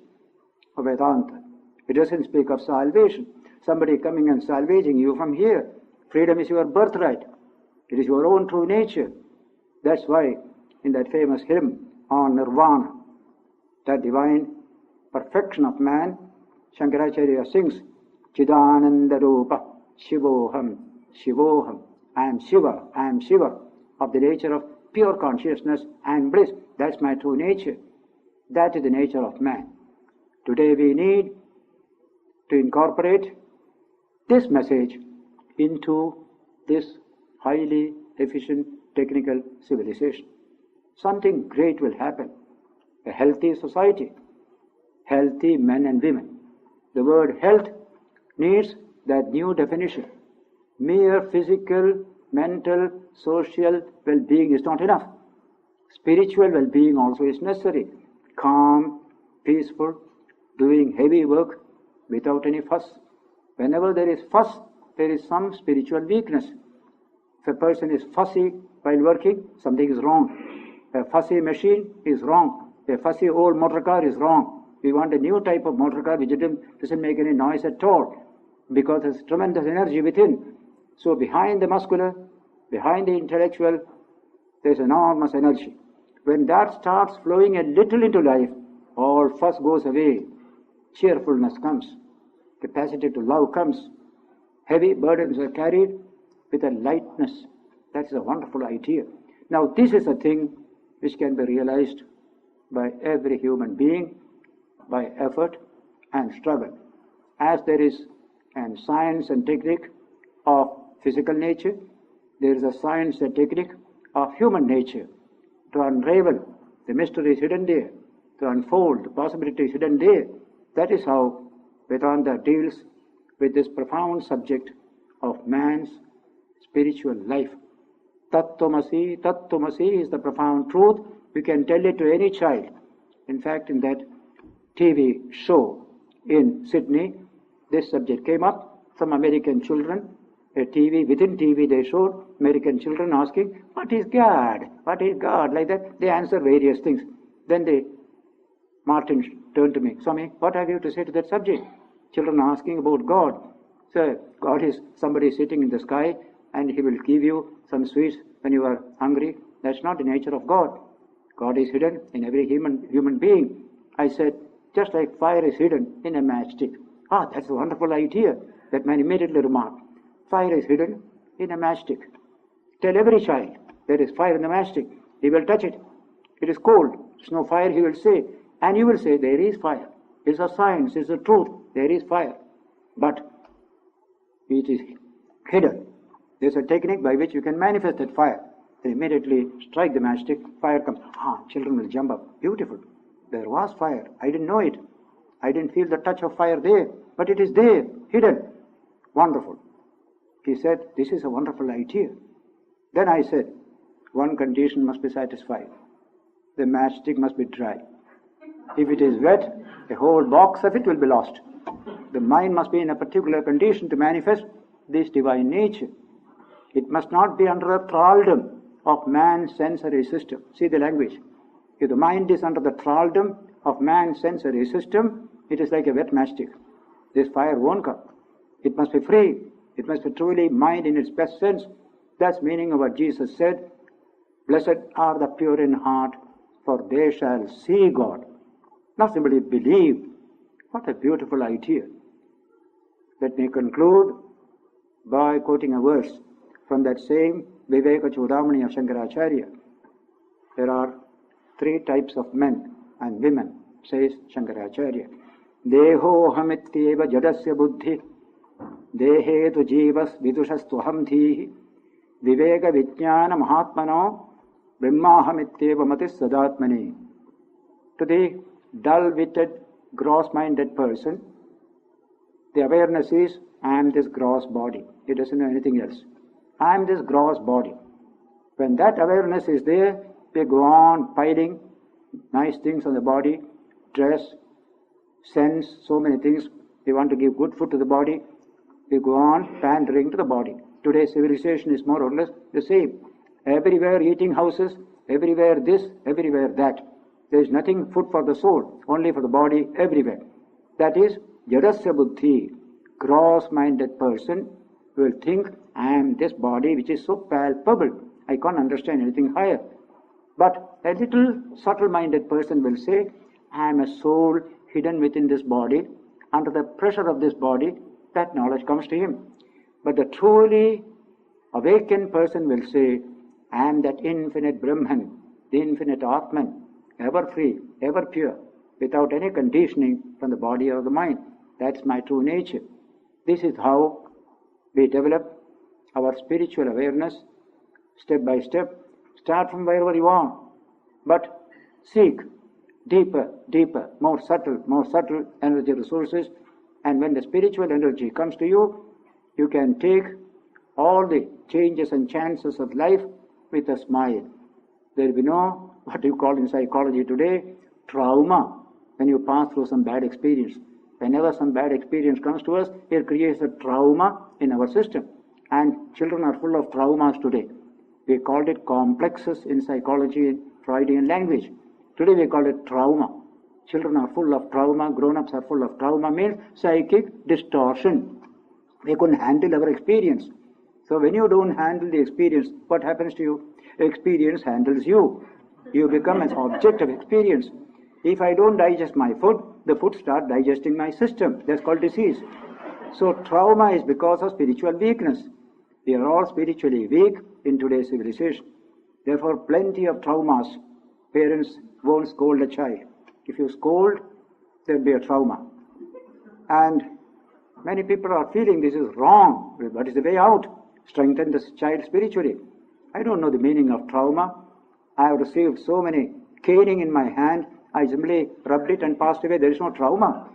of Vedanta. It doesn't speak of salvation. Somebody coming and salvaging you from here. Freedom is your birthright. It is your own true nature. That's why in that famous hymn on Nirvana, that divine perfection of man, Shankaracharya sings, Chidananda Rupa Shivoham, Shivoham. I am Shiva, of the nature of pure consciousness and bliss. That's my true nature. That is the nature of man. Today we need to incorporate this message into this highly efficient technical civilization. Something great will happen. A healthy society, healthy men and women. The word health needs that new definition. Mere physical, mental, social well-being is not enough. Spiritual well-being also is necessary. Calm, peaceful, doing heavy work without any fuss. Whenever there is fuss, there is some spiritual weakness. If a person is fussy while working, something is wrong. A fussy machine is wrong. A fussy old motor car is wrong. We want a new type of motor car which doesn't make any noise at all, because there's tremendous energy within. So behind the muscular, behind the intellectual, there's enormous energy. When that starts flowing a little into life, all fuss goes away. Cheerfulness comes. Capacity to love comes. Heavy burdens are carried with a lightness. That is a wonderful idea. Now this is a thing which can be realized by every human being by effort and struggle. As there is a science and technique of physical nature, there is a science and technique of human nature. To unravel the mysteries hidden there, to unfold the possibilities hidden there. That is how Vedanta deals with this profound subject of man's spiritual life. Tattvamasi, Tattvamasi is the profound truth. You can tell it to any child. In fact, in that TV show in Sydney, this subject came up. Some American children, within TV they showed American children asking, what is God? What is God? Like that, they answer various things. Then Martin turned to me, Swami, what have you to say to that subject? Children asking about God. So, God is somebody sitting in the sky and he will give you some sweets when you are hungry. That's not the nature of God. God is hidden in every human being. I said, just like fire is hidden in a matchstick. Ah, that's a wonderful idea. That man immediately remarked, fire is hidden in a matchstick. Tell every child, there is fire in the matchstick. He will touch it. It is cold. There's no fire, he will say. And you will say, there is fire. It's a science, it's a truth. There is fire. But it is hidden. There's a technique by which you can manifest that fire. They immediately strike the matchstick, fire comes. Ah, children will jump up. Beautiful. There was fire. I didn't know it. I didn't feel the touch of fire there. But it is there, hidden. Wonderful. He said, this is a wonderful idea. Then I said, one condition must be satisfied. The matchstick must be dry. If it is wet, a whole box of it will be lost. The mind must be in a particular condition to manifest this divine nature. It must not be under the thraldom of man's sensory system. See the language. If the mind is under the thraldom of man's sensory system, it is like a wet matchstick. This fire won't come. It must be free. It must be truly mind in its best sense. That's the meaning of what Jesus said. Blessed are the pure in heart, for they shall see God. Not simply believe. What a beautiful idea. Let me conclude by quoting a verse from that same Viveka Chudamani of Shankaracharya. There are three types of men and women, says Shankaracharya. Deho hamityeva jadasya buddhi, dehetu jivas vidushastuham dhihi, viveka vijnana mahatmano, brahmahamityeva matis sadatmani. To the dull-witted, gross-minded person, the awareness is, I am this gross body. He doesn't know anything else. I am this gross body. When that awareness is there, we go on piling nice things on the body, dress, sense, so many things. We want to give good food to the body. We go on pandering to the body. Today's civilization is more or less the same. Everywhere eating houses, everywhere this, everywhere that. There is nothing food for the soul, only for the body everywhere. That is Jadasya Buddhi. Gross-minded person will think, I am this body which is so palpable, I can't understand anything higher. But a little subtle-minded person will say, I am a soul hidden within this body. Under the pressure of this body, that knowledge comes to him. But the truly awakened person will say, I am that infinite Brahman, the infinite Atman, ever free, ever pure, without any conditioning from the body or the mind. That's my true nature. This is how we develop our spiritual awareness, step by step. Start from wherever you are, but seek deeper, deeper, more subtle energy resources. And when the spiritual energy comes to you, you can take all the changes and chances of life with a smile. There will be no, what you call in psychology today, trauma, when you pass through some bad experience. Whenever some bad experience comes to us, it creates a trauma in our system. And children are full of traumas today. We called it complexes in psychology, Freudian language. Today we call it trauma. Children are full of trauma, grown-ups are full of trauma, means psychic distortion. We couldn't handle our experience. So when you don't handle the experience, what happens to you? Experience handles you. You become an object of experience. If I don't digest my food, the food starts digesting my system. That's called disease. So trauma is because of spiritual weakness. We are all spiritually weak in today's civilization. Therefore, plenty of traumas. Parents won't scold a child. If you scold, there will be a trauma. And many people are feeling this is wrong. What is the way out? Strengthen the child spiritually. I don't know the meaning of trauma. I have received so many caning in my hand. I simply rubbed it and passed away. There is no trauma.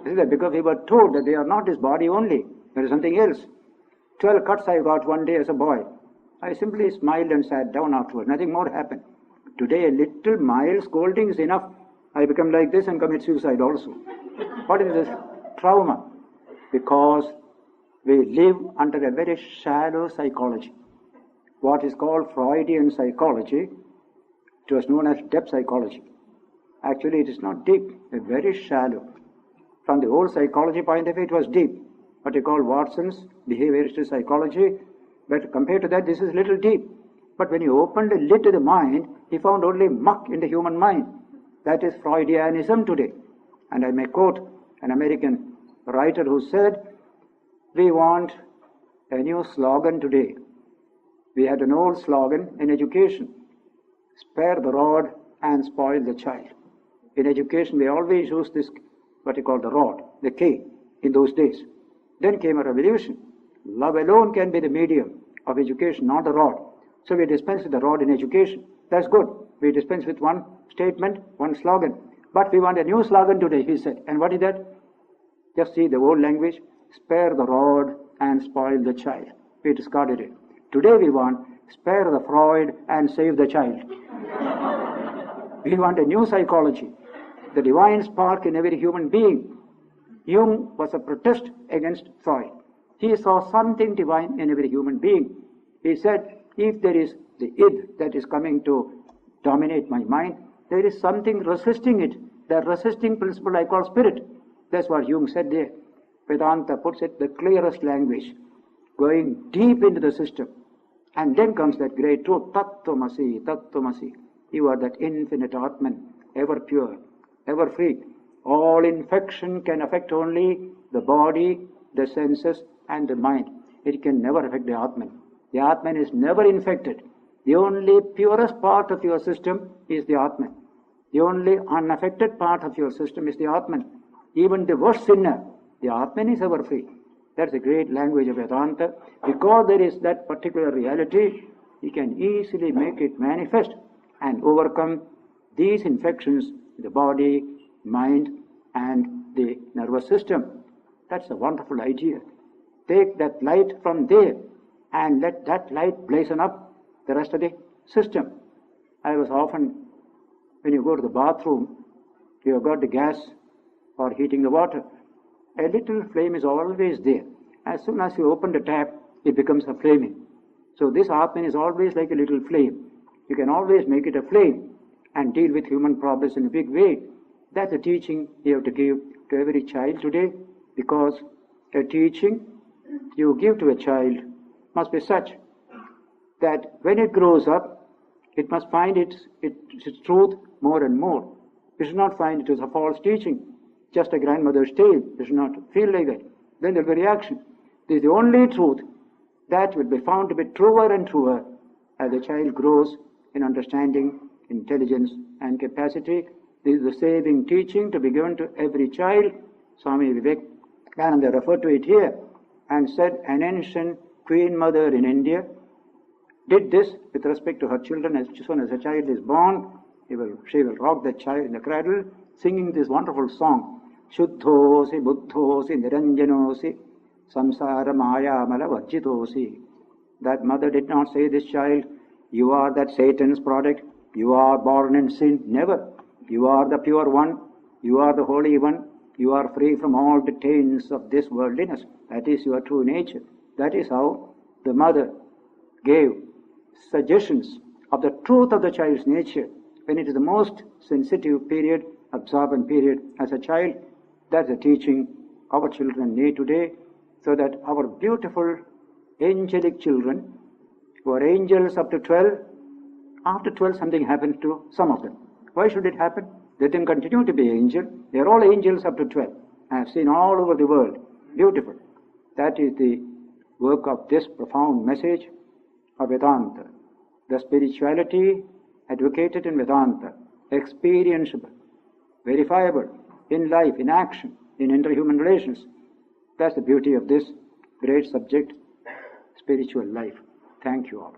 Isn't it? Because we were told that they are not this body only. There is something else. 12 cuts I got one day as a boy. I simply smiled and sat down afterwards. Nothing more happened. Today a little mild scolding is enough. I become like this and commit suicide also. What is this? Trauma. Because we live under a very shallow psychology. What is called Freudian psychology, it was known as depth psychology. Actually, it is not deep, it's very shallow. From the old psychology point of view, it was deep. What you call Watson's behavioristic psychology, but compared to that, this is little deep. But when he opened the lid to the mind, he found only muck in the human mind. That is Freudianism today. And I may quote an American writer who said, "We want a new slogan today. We had an old slogan in education, spare the rod and spoil the child." In education, we always use this, what you call the rod, the K, in those days. Then came a revolution. Love alone can be the medium of education, not the rod. So we dispense with the rod in education. That's good. We dispense with one statement, one slogan. But we want a new slogan today, he said. And what is that? Just see the old language, spare the rod and spoil the child. We discarded it. Today we want, spare the Freud and save the child. We want a new psychology, the divine spark in every human being. Jung was a protest against Freud. He saw something divine in every human being. He said, if there is the id that is coming to dominate my mind, there is something resisting it. The resisting principle I call spirit. That's what Jung said there. Vedanta puts it the clearest language, going deep into the system. And then comes that great truth, Tattvamasi, Tattvamasi. You are that infinite Atman, ever pure, ever free. All infection can affect only the body, the senses, and the mind. It can never affect the Atman. The Atman is never infected. The only purest part of your system is the Atman. The only unaffected part of your system is the Atman. Even the worst sinner, the Atman is ever free. That's the great language of Vedanta. Because there is that particular reality, he can easily make it manifest and overcome these infections in the body, mind, and the nervous system. That's a wonderful idea. Take that light from there and let that light blazon up the rest of the system. I was often, when you go to the bathroom, you have got the gas for heating the water. A little flame is always there. As soon as you open the tap, it becomes a flaming. So this Atman is always like a little flame. You can always make it a flame and deal with human problems in a big way. That's a teaching you have to give to every child today, because a teaching you give to a child must be such that when it grows up, it must find its truth more and more. It should not find it as a false teaching, just a grandmother's tale. It should not feel like that. Then there will be reaction. This is the only truth that will be found to be truer and truer as the child grows in understanding, intelligence, and capacity. This is the saving teaching to be given to every child. Swami Vivekananda referred to it here and said an ancient queen mother in India did this with respect to her children. As soon as a child is born, she will rock the child in the cradle, singing this wonderful song, Shuddhosi, Buddhosi, Niranjanosi, Samsara Maya Mala Vajjitosi. That mother did not say, this child, you are that Satan's product, you are born in sin. Never. You are the pure one, you are the holy one, you are free from all the taints of this worldliness. That is your true nature. That is how the mother gave suggestions of the truth of the child's nature when it is the most sensitive period, absorbent period as a child. That's the teaching our children need today, so that our beautiful angelic children, who are angels up to 12, after 12 something happens to some of them. Why should it happen? Let them continue to be angels. They are all angels up to 12. I have seen all over the world. Beautiful. That is the work of this profound message of Vedanta. The spirituality advocated in Vedanta, experienceable, verifiable, in life, in action, in interhuman relations. That's the beauty of this great subject, spiritual life. Thank you all.